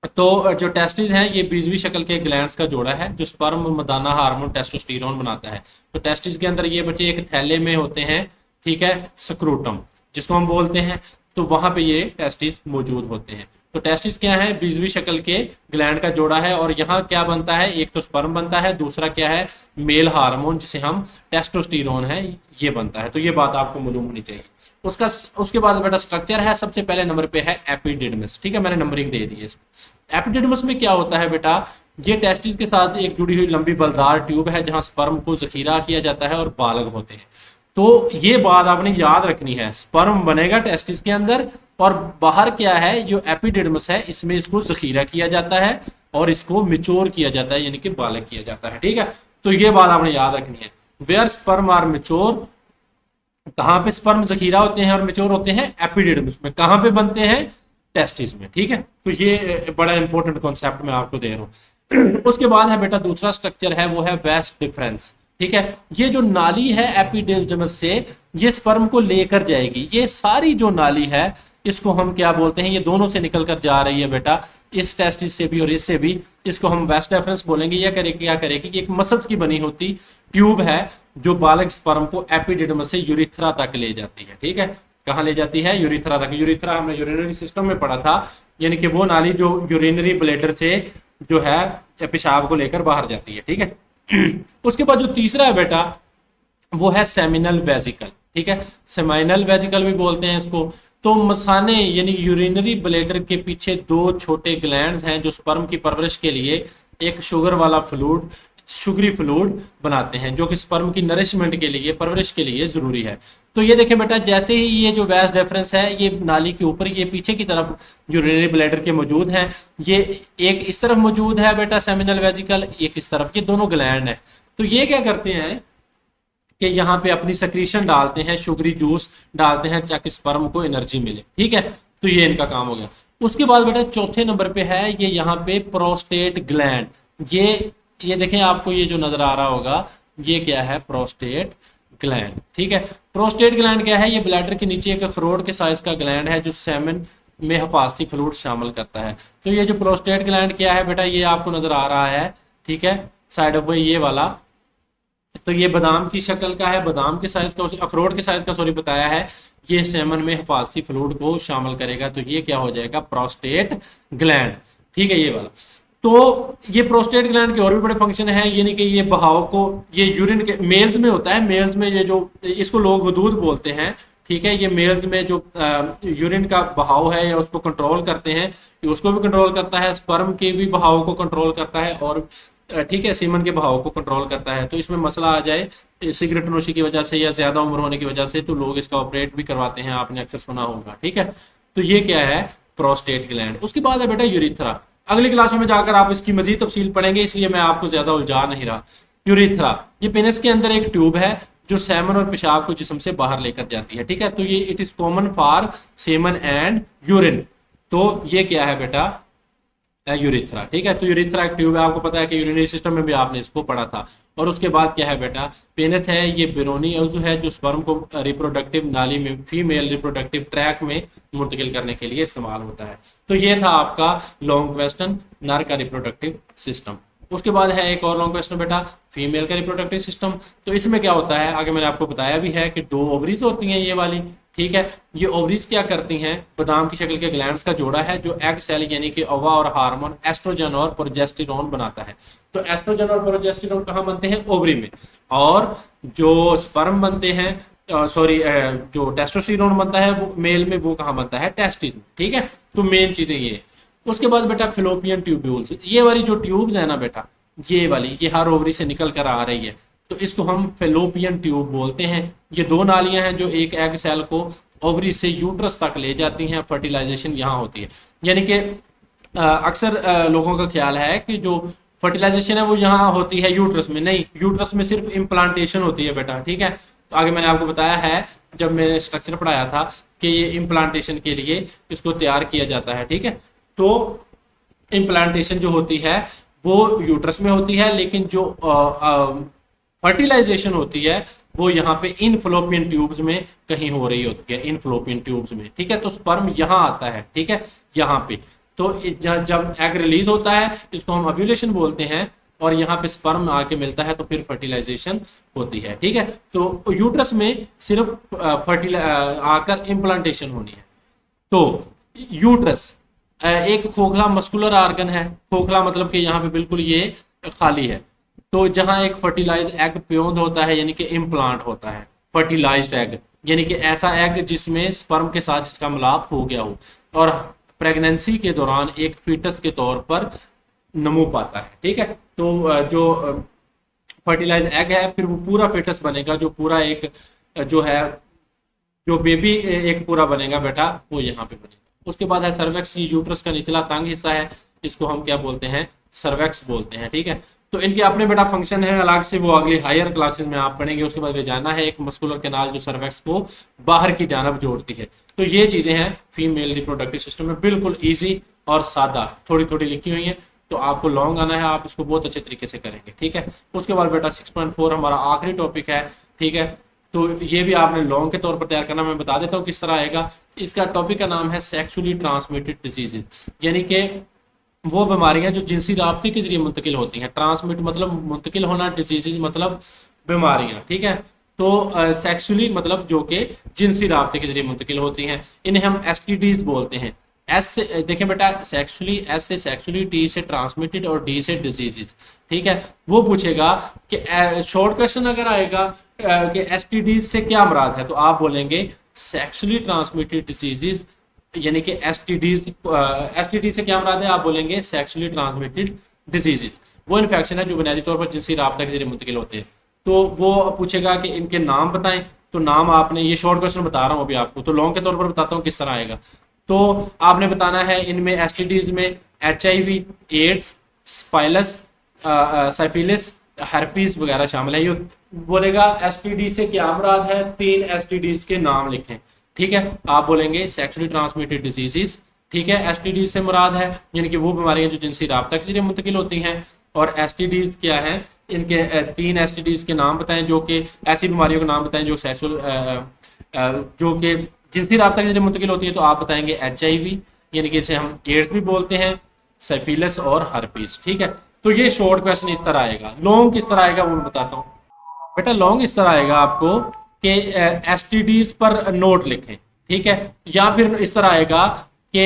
तो जो टेस्टिस हैं ये बीजवी शक्ल के ग्लैंड्स का जोड़ा है जो स्पर्म मदाना हार्मोन टेस्टोस्टेरोन बनाता है। तो टेस्टिस के अंदर ये बच्चे एक थैले में होते हैं, ठीक है, स्क्रूटम जिसको हम बोलते हैं, तो वहां पे ये टेस्टिस मौजूद होते हैं। तो टेस्टिस क्या है, बीजवी शक्ल के ग्लैंड का जोड़ा है, और यहाँ क्या बनता है, एक तो स्पर्म बनता है, दूसरा क्या है, मेल हार्मोन जिसे हम टेस्टोस्टेरोन है, ये बनता है। तो ये बात आपको मालूम होनी चाहिए। उसके बाद बेटा स्ट्रक्चर है, सबसे पहले नंबर पे है एपिडिडमिस, ठीक है, मैंने नंबरिंग दे दी है इसको। एपिडिडमिस में क्या होता है बेटा, ये टेस्टिस के साथ एक जुड़ी हुई लंबी बलदार ट्यूब है जहां स्पर्म को जखीरा किया जाता है और बालग होते हैं। तो ये बात आपने याद रखनी है, स्पर्म बनेगा टेस्टिस के अंदर, और बाहर क्या है, जो एपिडिडमिस है इसमें इसको जखीरा किया जाता है और इसको मिच्योर किया जाता है, यानी कि बालग किया जाता है, ठीक है। तो ये बात आपने याद रखनी है, वेयर स्पर्म आर मिच्योर, कहां पे स्पर्म जखीरा होते हैं और मिच्योर होते हैं, एपिडिडमिस में। कहां पे बनते हैं, टेस्टिस में, ठीक है। तो ये बड़ा इंपॉर्टेंट कॉन्सेप्ट मैं आपको दे रहा हूँ। उसके बाद है बेटा दूसरा स्ट्रक्चर है, वो है वेस्ट डिफरेंस, ठीक है। ये जो नाली है एपिडिडमिस से, ये स्पर्म को लेकर जाएगी, ये सारी जो नाली है इसको हम क्या बोलते हैं, ये दोनों से निकल कर जा रही है बेटा, इस टेस्टिस से भी और इससे भी, इसको हम वेस्ट डिफरेंस बोलेंगे। यह करेगी क्या करेगी कि एक मसल्स की बनी होती ट्यूब है जो बालक स्पर्म को एपिडिडमिस से यूरिथ्रा तक ले जाती है, ठीक है। कहाँ ले जाती है, यूरिथ्रा तक। यूरिथ्रा हमने यूरिनरी सिस्टम में पढ़ा था, यानी कि वो नाली जो यूरिनरी ब्लैडर से जो है पेशाब को लेकर बाहर जाती है, ठीक है। उसके बाद जो तीसरा है बेटा वो है सेमिनल वेजिकल, ठीक है, सेमाइनल वेजिकल भी बोलते हैं इसको। तो मसाने यानी यूरिनरी ब्लैडर के पीछे दो छोटे ग्लैंड्स हैं जो स्पर्म की परवरिश के लिए एक शुगर वाला फ्लूइड, शुगरी फ्लूइड बनाते हैं, जो कि स्पर्म की नरिशमेंट के लिए, परवरिश के लिए जरूरी है। तो ये देखें बेटा, जैसे ही ये जो वैस डिफरेंस है, ये नाली के ऊपर, ये पीछे की तरफ यूरिनरी ब्लैडर के मौजूद हैं, ये एक इस तरफ मौजूद है बेटा सेमिनल वेजिकल, एक इस तरफ, ये दोनों ग्लैंड है। तो ये क्या करते हैं कि यहाँ पे अपनी सक्रीशन डालते हैं, शुगरी जूस डालते हैं ताकि स्पर्म को एनर्जी मिले, ठीक है। तो ये इनका काम हो गया। उसके बाद बेटा चौथे नंबर पे है ये यहाँ पे प्रोस्टेट ग्लैंड। ये देखें, आपको ये जो नजर आ रहा होगा, ये क्या है, प्रोस्टेट ग्लैंड, ठीक है। प्रोस्टेट ग्लैंड क्या है, ये ब्लैडर के नीचे एक अखरोट के साइज का ग्लैंड है जो सेमन में हिफाजती फ्लूइड शामिल करता है। तो ये जो प्रोस्टेट ग्लैंड क्या है बेटा, ये आपको नजर आ रहा है, ठीक है, साइड ऑफ ये वाला। तो ये बादाम की शक्ल का है, बादाम के साइज का, अखरोट के साइज का सॉरी बताया है, ये सेमन में हिफाजती फ्लूइड को शामिल करेगा। तो ये क्या हो जाएगा, प्रोस्टेट ग्लैंड, ठीक है, ये वाला। तो ये प्रोस्टेट ग्लैंड के और भी बड़े फंक्शन है, यानी कि ये बहाव को, ये यूरिन के मेल्स में होता है, मेल्स में ये जो इसको लोग हुदूद बोलते हैं, ठीक है, ये मेल्स में जो यूरिन का बहाव है या उसको कंट्रोल करते हैं, उसको भी कंट्रोल करता है, स्पर्म के भी बहाव को कंट्रोल करता है, और ठीक है सीमन के बहाव को कंट्रोल करता है। तो इसमें मसला आ जाए सिगरेट नोशी की वजह से या ज्यादा उम्र होने की वजह से, तो लोग इसका ऑपरेट भी करवाते हैं, आपने अक्सर सुना होगा, ठीक है। तो ये क्या है, प्रोस्टेट ग्लैंड। उसके बाद है बेटा यूरिथ्रा। अगली क्लासों में जाकर आप इसकी मजीद तफसील पढ़ेंगे, इसलिए मैं आपको ज्यादा उलझा नहीं रहा। यूरिथ्रा, ये पेनिस के अंदर एक ट्यूब है जो सेमन और पेशाब को जिस्म से बाहर लेकर जाती है, ठीक है। तो ये it is common for semen and urine. तो ये क्या है बेटा, यूरिथ्रा, ठीक है। तो यूरिथ्रा एक ट्यूब है, आपको पता है कि यूरिनरी सिस्टम में भी आपने इसको पढ़ा था। और उसके बाद क्या है बेटा, पेनिस है, ये बिरोनी उज़्व है जो स्पर्म को रिप्रोडक्टिव नाली में, फीमेल रिप्रोडक्टिव ट्रैक में मुंतकिल करने के लिए इस्तेमाल होता है। तो ये था आपका लॉन्ग क्वेश्चन, नर का रिप्रोडक्टिव सिस्टम। उसके बाद है एक और लॉन्ग क्वेश्चन बेटा, फीमेल का रिप्रोडक्टिव सिस्टम। तो इसमें क्या होता है, आगे मैंने आपको बताया भी है कि 2 ओवरीज होती हैं ये वाली, ठीक है। ये ओवरीज क्या करती हैं, बादाम की शक्ल के ग्लैंड्स का जोड़ा है जो एग सेल यानी कि ओवा और हार्मोन एस्ट्रोजन और प्रोजेस्टेरोन बनाता है। तो एस्ट्रोजन और प्रोजेस्टेरोन कहाँ बनते हैं, ओवरी में। और जो स्पर्म बनते हैं, सॉरी जो टेस्टोस्टेरोन बनता है वो मेल में, वो कहाँ बनता है, टेस्टिस में, ठीक है। तो मेन चीजें ये। उसके बाद बेटा फिलोपियन ट्यूब्यूल्स, ये वाली जो ट्यूब्स है ना बेटा, ये वाली, ये हर ओवरी से निकल कर आ रही है, तो इसको हम फेलोपियन ट्यूब बोलते हैं। ये 2 नालियां हैं जो एक एग सेल को ओवरी से यूट्रस तक ले जाती हैं, फर्टिलाइजेशन यहाँ होती है। यानी कि अक्सर लोगों का ख्याल है कि जो फर्टिलाइजेशन है वो यहाँ होती है यूट्रस में, नहीं, यूट्रस में सिर्फ इम्प्लांटेशन होती है बेटा, ठीक है। तो आगे मैंने आपको बताया है जब मैंने स्ट्रक्चर पढ़ाया था कि ये इम्प्लांटेशन के लिए इसको तैयार किया जाता है, ठीक है। तो इम्प्लांटेशन जो होती है वो यूट्रस में होती है, लेकिन जो फर्टिलाइजेशन होती है वो यहाँ पे इन फ्लोपियन ट्यूब्स में कहीं हो रही होती है, इन फ्लोपियन ट्यूब्स में, ठीक है। तो स्पर्म यहाँ आता है, ठीक है, यहाँ पे। तो जब एग रिलीज होता है इसको हम ओव्यूलेशन बोलते हैं, और यहाँ पे स्पर्म आके मिलता है तो फिर फर्टिलाइजेशन होती है, ठीक है। तो यूट्रस में सिर्फ आकर इम्प्लांटेशन होनी है। तो यूट्रस एक खोखला मस्कुलर आर्गन है, खोखला मतलब कि यहाँ पे बिल्कुल ये खाली है। तो जहां एक फर्टिलाइज एग प्योंद होता है यानी कि इम्प्लांट होता है, फर्टिलाइज्ड एग यानी कि ऐसा एग जिसमें स्पर्म के साथ जिसका मिलाप हो गया हो और प्रेगनेंसी के दौरान एक फीटस के तौर पर नमो पाता है, ठीक है। तो जो फर्टिलाइज एग है फिर वो पूरा फीटस बनेगा, जो पूरा एक जो है जो बेबी एक पूरा बनेगा बेटा, वो यहाँ पे बनेगा। उसके बाद है सर्वेक्स, यूट्रस का निचला तंग हिस्सा है, इसको हम क्या बोलते हैं, सर्वेक्स बोलते हैं, ठीक है। तो इनके अपने बेटा फंक्शन है अलग से, वो अगली हायर क्लासेस में आप पढ़ेंगे। उसके बाद वे जाना है एक मस्कुलर कैनाल जो सर्वेक्स को बाहर की जानब जोड़ती है। तो ये चीजें हैं फीमेल रिप्रोडक्टिव सिस्टम में, बिल्कुल इजी और सादा, थोड़ी थोड़ी लिखी हुई है। तो आपको लॉन्ग आना है, आप इसको बहुत अच्छे तरीके से करेंगे, ठीक है। उसके बाद बेटा 6.4 हमारा आखिरी टॉपिक है, ठीक है। तो ये भी आपने लॉन्ग के तौर पर तैयार करना, मैं बता देता हूँ किस तरह आएगा। इसका टॉपिक का नाम है सेक्सुअली ट्रांसमिटेड डिजीजेज, यानी कि वो बीमारियां जो जिनसी राब्ते के जरिए मुंतकिल होती हैं। ट्रांसमिट मतलब मुंतकिल होना, डिजीजेज मतलब बीमारियां, ठीक है। तो सेक्सुअली मतलब जो कि जिनसी राब्ते के जरिए मुंतकिल होती हैं, इन्हें हम एसटीडीज बोलते हैं। एस से देखें बेटा, सेक्सुअली, एस से सेक्सुअली, टी से ट्रांसमिटेड और डी से डिजीजेज, ठीक है। वो पूछेगा कि शॉर्ट क्वेश्चन अगर आएगा कि एसटीडीज से क्या मुराद है, तो आप बोलेंगे सेक्सुअली ट्रांसमिटेड डिजीजेज, यानी कि एसटीडीज, एसटीडी से क्या मुराद है, आप बोलेंगे सेक्सुअली ट्रांसमिटेड डिजीजेज। वो इन्फेक्शन है जो बुनियादी तौर पर जिनसी राब्ता के जरिए मुंतकिल होते हैं। तो वो पूछेगा कि इनके नाम बताएं, तो नाम आपने, ये शॉर्ट क्वेश्चन बता रहा हूं अभी आपको, तो लॉन्ग के तौर पर बताता हूं किस तरह आएगा। तो आपने बताना है इनमें एसटीडीज में HIV, एड्स, स्पाइलस, साइफिलिस, हर्पीज वगैरह शामिल है। ये बोलेगा एसटीडी से क्या मुराद है, 3 एसटीडीज के नाम लिखें, ठीक है। आप बोलेंगे सेक्सुअली ट्रांसमिटेड डिजीजेस, ठीक है, एसटीडी से मुराद है यानी कि वो बीमारियां जो जिनसी राब्ता के जरिए मुंतकिल होती हैं। और एसटीडीज क्या है, इनके 3 एसटीडीज के नाम बताएं, जो कि ऐसी बीमारियों के नाम बताएं जो सेक्सुअल जो कि जिनसी राब्ता के जरिए मुंतकिल होती है। तो आप बताएंगे HIV यानी कि इसे हम एड्स भी बोलते हैं, साइफिलिस और हर्पीज, ठीक है। तो ये शॉर्ट क्वेश्चन इस तरह आएगा। लॉन्ग किस तरह आएगा वो मैं बताता हूँ बेटा। लॉन्ग इस तरह आएगा आपको कि एसटीडीज पर नोट लिखें, ठीक है। या फिर इस तरह आएगा कि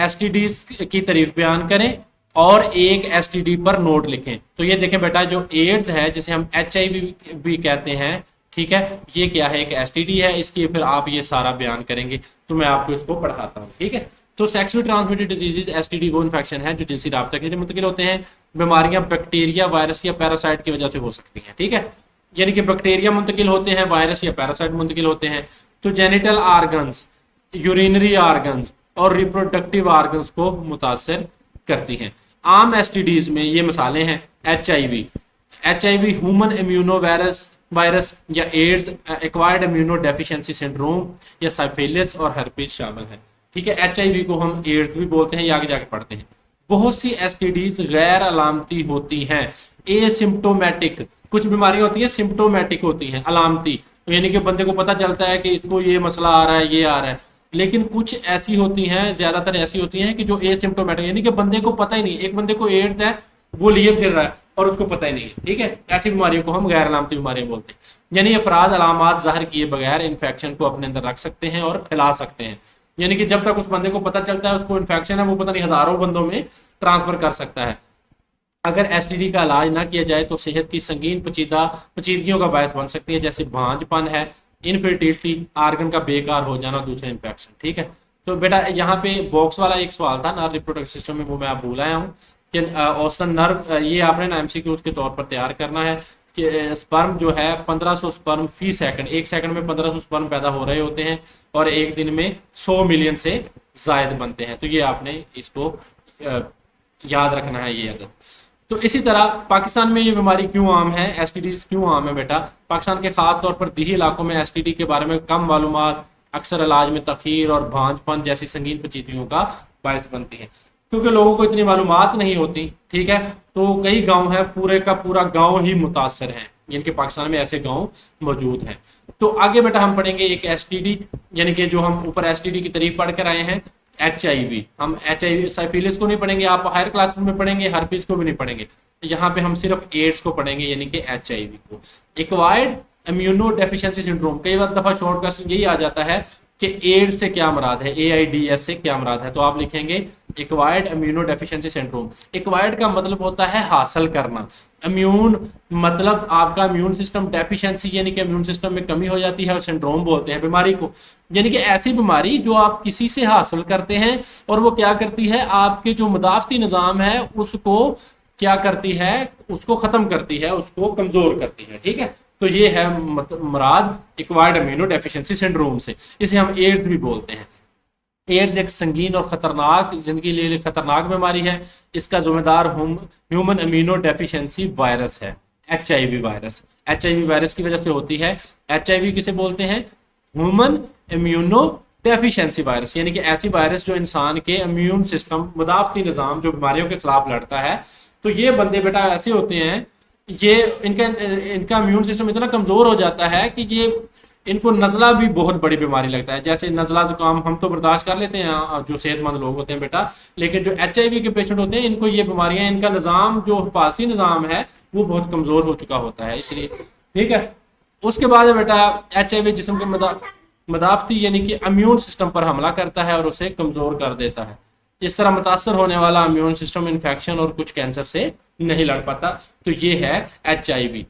एसटीडीज की तारीफ बयान करें और एक एसटीडी पर नोट लिखें। तो ये देखें बेटा, जो एड्स है जिसे हम एचआईवी भी कहते हैं, ठीक है, ये क्या है, एक एसटीडी है, इसकी फिर आप ये सारा बयान करेंगे, तो मैं आपको इसको पढ़ाता हूँ, ठीक है। तो सेक्सुअली ट्रांसमिटेड डिजीजेज एसटीडी वो इन्फेक्शन है जो जिनसी राब्ता के लिए मुंतकिल होते हैं। बीमारियां बैक्टीरिया, वायरस या पैरासाइट की वजह से हो सकती हैं, ठीक है, यानी कि बैक्टीरिया मुंतकिल होते हैं, वायरस या पैरासाइट मुंतकिल होते हैं। तो जेनिटल आर्गन्स, यूरिनरी आर्गन्स और रिप्रोडक्टिव आर्गन्स को मुतासर करती हैं। आम एसटीडीज में ये मिसालें हैं, एचआईवी, ह्यूमन इम्यूनो वायरस या AIDS, acquired immunodeficiency syndrome या साइफिलिस और हर्पीज शामिल हैं, ठीक है। एचआईवी को हम एड्स भी बोलते हैं, ये आगे जाके पढ़ते हैं। बहुत सी एसटीडीज गैर अलामती होती हैं, एसिम्प्टोमेटिक, कुछ बीमारियां होती हैं सिम्प्टोमेटिक होती हैं, अलामती, तो यानी कि बंदे को पता चलता है कि इसको ये मसला आ रहा है, ये आ रहा है। लेकिन कुछ ऐसी होती हैं, ज्यादातर ऐसी होती हैं कि जो एसिम्प्टोमेटिक, यानी कि बंदे को पता ही नहीं, एक बंदे को एड्स है, वो लिए फिर रहा है और उसको पता ही नहीं है, ठीक है। ऐसी बीमारियों को हम गैर अलामती बीमारियां बोलते हैं। यानी अफराद अलामात जाहिर किए बगैर इन्फेक्शन को अपने अंदर रख सकते हैं और फैला सकते हैं, यानी कि जब तक उस बंदे को पता चलता है उसको इन्फेक्शन है, वो पता नहीं हजारों बंदों में ट्रांसफर कर सकता है। अगर एसटीडी का इलाज ना किया जाए तो सेहत की संगीन पेचीदगियों का बायस बन सकती है, जैसे भांजपन है, इनफर्टिलिटी, आर्गन का बेकार हो जाना, दूसरे इन्फेक्शन, ठीक है। तो बेटा यहाँ पे बॉक्स वाला एक सवाल था नर्व रिप्रोडक्टिव सिस्टम में, वो मैं आप भूल आया हूँ कि औसतन नर्व, ये आपने ना एमसीक्यू के तौर पर तैयार करना है कि स्पर्म जो है 1500 स्पर्म फी सेकंड, एक सेकंड में 1500 स्पर्म पैदा हो रहे होते हैं और एक दिन में 100 मिलियन से जायद बनते हैं। तो ये आपने इसको याद रखना है, ये अदद। तो इसी तरह पाकिस्तान में ये बीमारी क्यों आम है, एसटीडीज क्यों आम है बेटा? पाकिस्तान के खास तौर पर दिही इलाकों में एसटीडी के बारे में कम मालूमात अक्सर इलाज में तखीर और भांजपन जैसी संगीन पेचीदगियों का बायस बनती है, क्योंकि लोगों को इतनी मालूमात नहीं होती, ठीक है। तो कई गांव है, पूरे का पूरा गांव ही मुतासर है, यानी कि पाकिस्तान में ऐसे गांव मौजूद हैं। तो आगे बेटा हम पढ़ेंगे एक एसटीडी, यानी कि जो हम ऊपर एसटीडी की तारीफ पढ़ कर आए हैं, एचआईवी। हम एचआईवी साइफिलिस को नहीं पढ़ेंगे, आप हायर क्लास में पढ़ेंगे, हर्पीज को भी नहीं पढ़ेंगे, यहाँ पे हम सिर्फ एड्स को पढ़ेंगे, यानी कि एचआईवी को। एक्वायर्ड इम्यूनो डेफिशिएंसी सिंड्रोम, कई बार दफा शॉर्टकट यही आ जाता है कि एड्स से क्या मुराद है, एआईडीएस से क्या मुराद है, तो आप लिखेंगे acquired immunodeficiency syndrome. Acquired का मतलब होता है हासिल करना, इम्यून मतलब आपका इम्यून सिस्टम, डेफिशिएंसी यानी कि इम्यून सिस्टम में कमी हो जाती है, और सिंड्रोम बोलते हैं बीमारी को, यानी कि ऐसी बीमारी जो आप किसी से हासिल करते हैं और वो क्या करती है, आपके जो मुदाफती निज़ाम है उसको क्या करती है, उसको खत्म करती है, उसको कमजोर करती है, ठीक है। तो ये है मुराद एक्वायर्ड इम्यूनो डेफिशिएंसी सिंड्रोम से, इसे हम एड्स भी बोलते हैं। एड्स एक संगीन और खतरनाक, जिंदगी के लिए खतरनाक बीमारी है। इसका जिम्मेदार ह्यूमन इम्यूनो डेफिशिएंसी वायरस है, एचआईवी वायरस। एचआईवी वायरस की वजह से होती है। एचआईवी किसे बोलते हैं? ह्यूमन इम्यूनो डेफिशिएंसी वायरस, यानी कि ऐसी वायरस जो इंसान के इम्यून सिस्टम, मुदाफती निज़ाम जो बीमारियों के खिलाफ लड़ता है। तो ये बंदे बेटा ऐसे होते हैं, ये इनका इम्यून सिस्टम इतना कमजोर हो जाता है कि ये इनको नज़ला भी बहुत बड़ी बीमारी लगता है। जैसे नज़ला जुकाम हम तो बर्दाश्त कर लेते हैं जो सेहतमंद लोग होते हैं बेटा, लेकिन जो एचआईवी के पेशेंट होते हैं इनको ये बीमारियां, इनका निज़ाम जो हिफाजती निज़ाम है वो बहुत कमजोर हो चुका होता है, इसलिए, ठीक है। उसके बाद है बेटा एचआईवी जिस्म के मदाफती यानी कि इम्यून सिस्टम पर हमला करता है और उसे कमजोर कर देता है। इस तरह मुतासर होने वाला इम्यून सिस्टम इन्फेक्शन और कुछ कैंसर से नहीं लड़ पाता। तो ये है एचआईवी।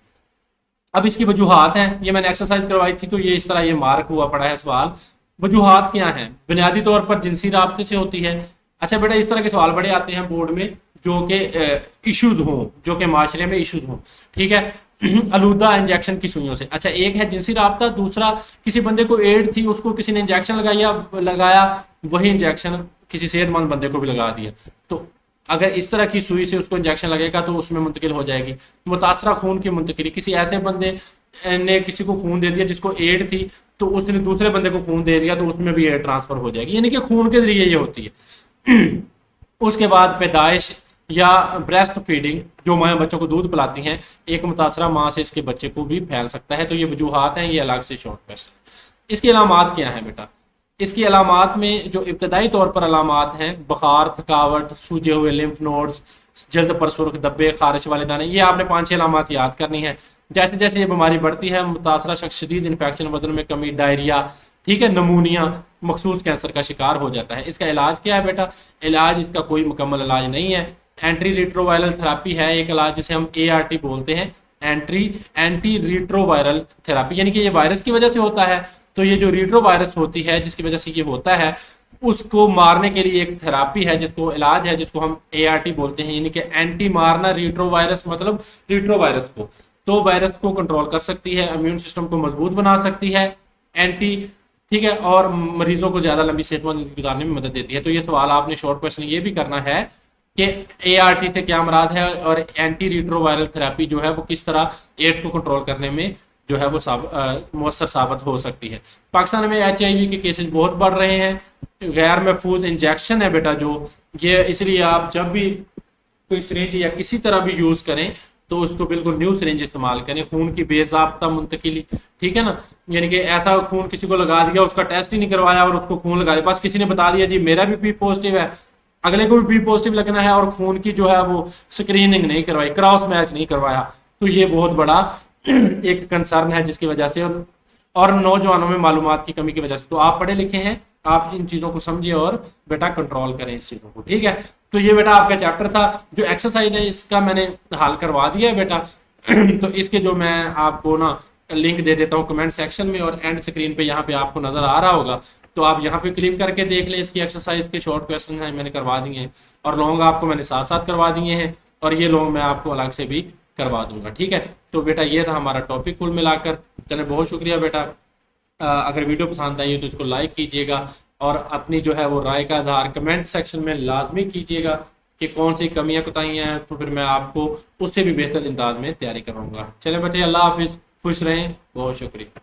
अब इसकी वजूहात हैं, ये मैंने एक्सरसाइज करवाई थी, तो ये इस तरह ये मार्क हुआ पड़ा है सवाल। वजूहात क्या हैं? बुनियादी तौर पर जिनसी राब्ते से होती है। अच्छा बेटा, इस तरह के सवाल बड़े आते हैं बोर्ड में जो कि इश्यूज हों, जो कि माशरे में इश्यूज हों, ठीक है। आलूदा इंजेक्शन की सुइयों से। अच्छा, एक है जिनसी राब्ता, दूसरा किसी बंदे को एड थी, उसको किसी ने इंजेक्शन लगाया, वही इंजेक्शन किसी सेहतमंद बंदे को भी लगा दिया। तो अगर इस तरह की सुई से उसको इंजेक्शन लगेगा तो उसमें मुंतकिल हो जाएगी। मुतासरा खून की मुंतकिली, किसी ऐसे बंदे ने किसी को खून दे दिया जिसको एड थी, तो उसने दूसरे बंदे को खून दे दिया, तो उसमें भी एड ट्रांसफर हो जाएगी, यानी कि खून के जरिए ये होती है। उसके बाद पैदाइश या ब्रेस्ट फीडिंग, जो माँ बच्चों को दूध पिलाती हैं, एक मुतासरा माँ से इसके बच्चे को भी फैल सकता है। तो ये वजूहात हैं, ये अलग से शॉर्ट क्वेश्चन। इसकी अलामात क्या है बेटा? इसकी अलामात में जो इब्तदाई तौर पर अलामात हैं, बुखार, थकावट, सूजे हुए लिम्फ नोड्स, जल्द पर सुर्ख धब्बे, खारिश वाले दाने, ये आपने 5-6 अलामात याद करनी है। जैसे जैसे ये बीमारी बढ़ती है, मुतासरा शख्स शदीद इन्फेक्शन, वजन में कमी, डायरिया, ठीक है, नमूनिया, मखसूस कैंसर का शिकार हो जाता है। इसका इलाज क्या है बेटा? इलाज इसका कोई मुकम्मल इलाज नहीं है, एंटी रिट्रोवायरल थेरापी है एक इलाज जिसे हम ART बोलते हैं, एंटी रिट्रोवायरल थेरापी, यानी कि ये वायरस की वजह से होता है। तो ये जो रिट्रोवायरस होती है जिसकी वजह से ये होता है, उसको मारने के लिए एक थेरापी है, जिसको इलाज है, जिसको हम ART बोलते हैं, यानी कि एंटी मारना रिट्रोवायरस, मतलब रिट्रोवायरस को। तो वायरस को कंट्रोल कर सकती है, इम्यून सिस्टम को मजबूत बना सकती है एंटी, ठीक है, और मरीजों को ज्यादा लंबी सेहतमंद जिंदगी गुजारने में मदद देती है। तो ये सवाल आपने शॉर्ट क्वेश्चन ये भी करना है कि ART से क्या मुराद है और एंटी रिट्रोवायरल थेरेपी जो है वो किस तरह एड्स को कंट्रोल करने में जो है वो मौसर साबित हो सकती है। पाकिस्तान में HIV के केसेस बहुत बढ़ रहे हैं। गैर महफूज इंजेक्शन है बेटा जो, ये इसलिए आप जब भी कोई सिरिंज या किसी तरह भी यूज करें तो उसको बिल्कुल न्यू सिरिंज इस्तेमाल करें, खून की बेजाब्ता मुंतकिली, ठीक है ना, यानी कि ऐसा खून किसी को लगा दिया, उसका टेस्ट ही नहीं करवाया और उसको खून लगा दिया, बस किसी ने बता दिया जी मेरा भी पॉजिटिव है, अगले को भी पॉजिटिव लगना है और खून की जो है वो स्क्रीनिंग नहीं करवाई, क्रॉस मैच नहीं करवाया। तो ये बहुत बड़ा एक कंसर्न है जिसकी वजह से, और नौजवानों में मालूमात की कमी की वजह से। तो आप पढ़े लिखे हैं, आप इन चीजों को समझिए और बेटा कंट्रोल करें इस चीजों को, ठीक है। तो ये बेटा आपका चैप्टर था। जो एक्सरसाइज है इसका मैंने हल करवा दिया है बेटा। तो इसके जो मैं आपको ना लिंक दे देता हूँ कमेंट सेक्शन में, और एंड स्क्रीन पे यहाँ पे आपको नजर आ रहा होगा, तो आप यहाँ पे क्लिक करके देख लें। इसकी एक्सरसाइज के शॉर्ट क्वेश्चन हैं मैंने करवा दिए हैं, और लॉन्ग आपको मैंने साथ साथ करवा दिए हैं, और ये लॉन्ग मैं आपको अलग से भी करवा दूंगा, ठीक है। तो बेटा ये था हमारा टॉपिक कुल मिलाकर। चले बहुत शुक्रिया बेटा। अगर वीडियो पसंद आई हो तो इसको लाइक कीजिएगा, और अपनी जो है वो राय का इजहार कमेंट सेक्शन में लाजमी कीजिएगा कि कौन सी कमियां कोताहियां हैं, तो फिर मैं आपको उससे भी बेहतर अंदाज में तैयारी करवाऊंगा। चले बेटे, अल्लाह हाफिज, खुश रहें, बहुत शुक्रिया।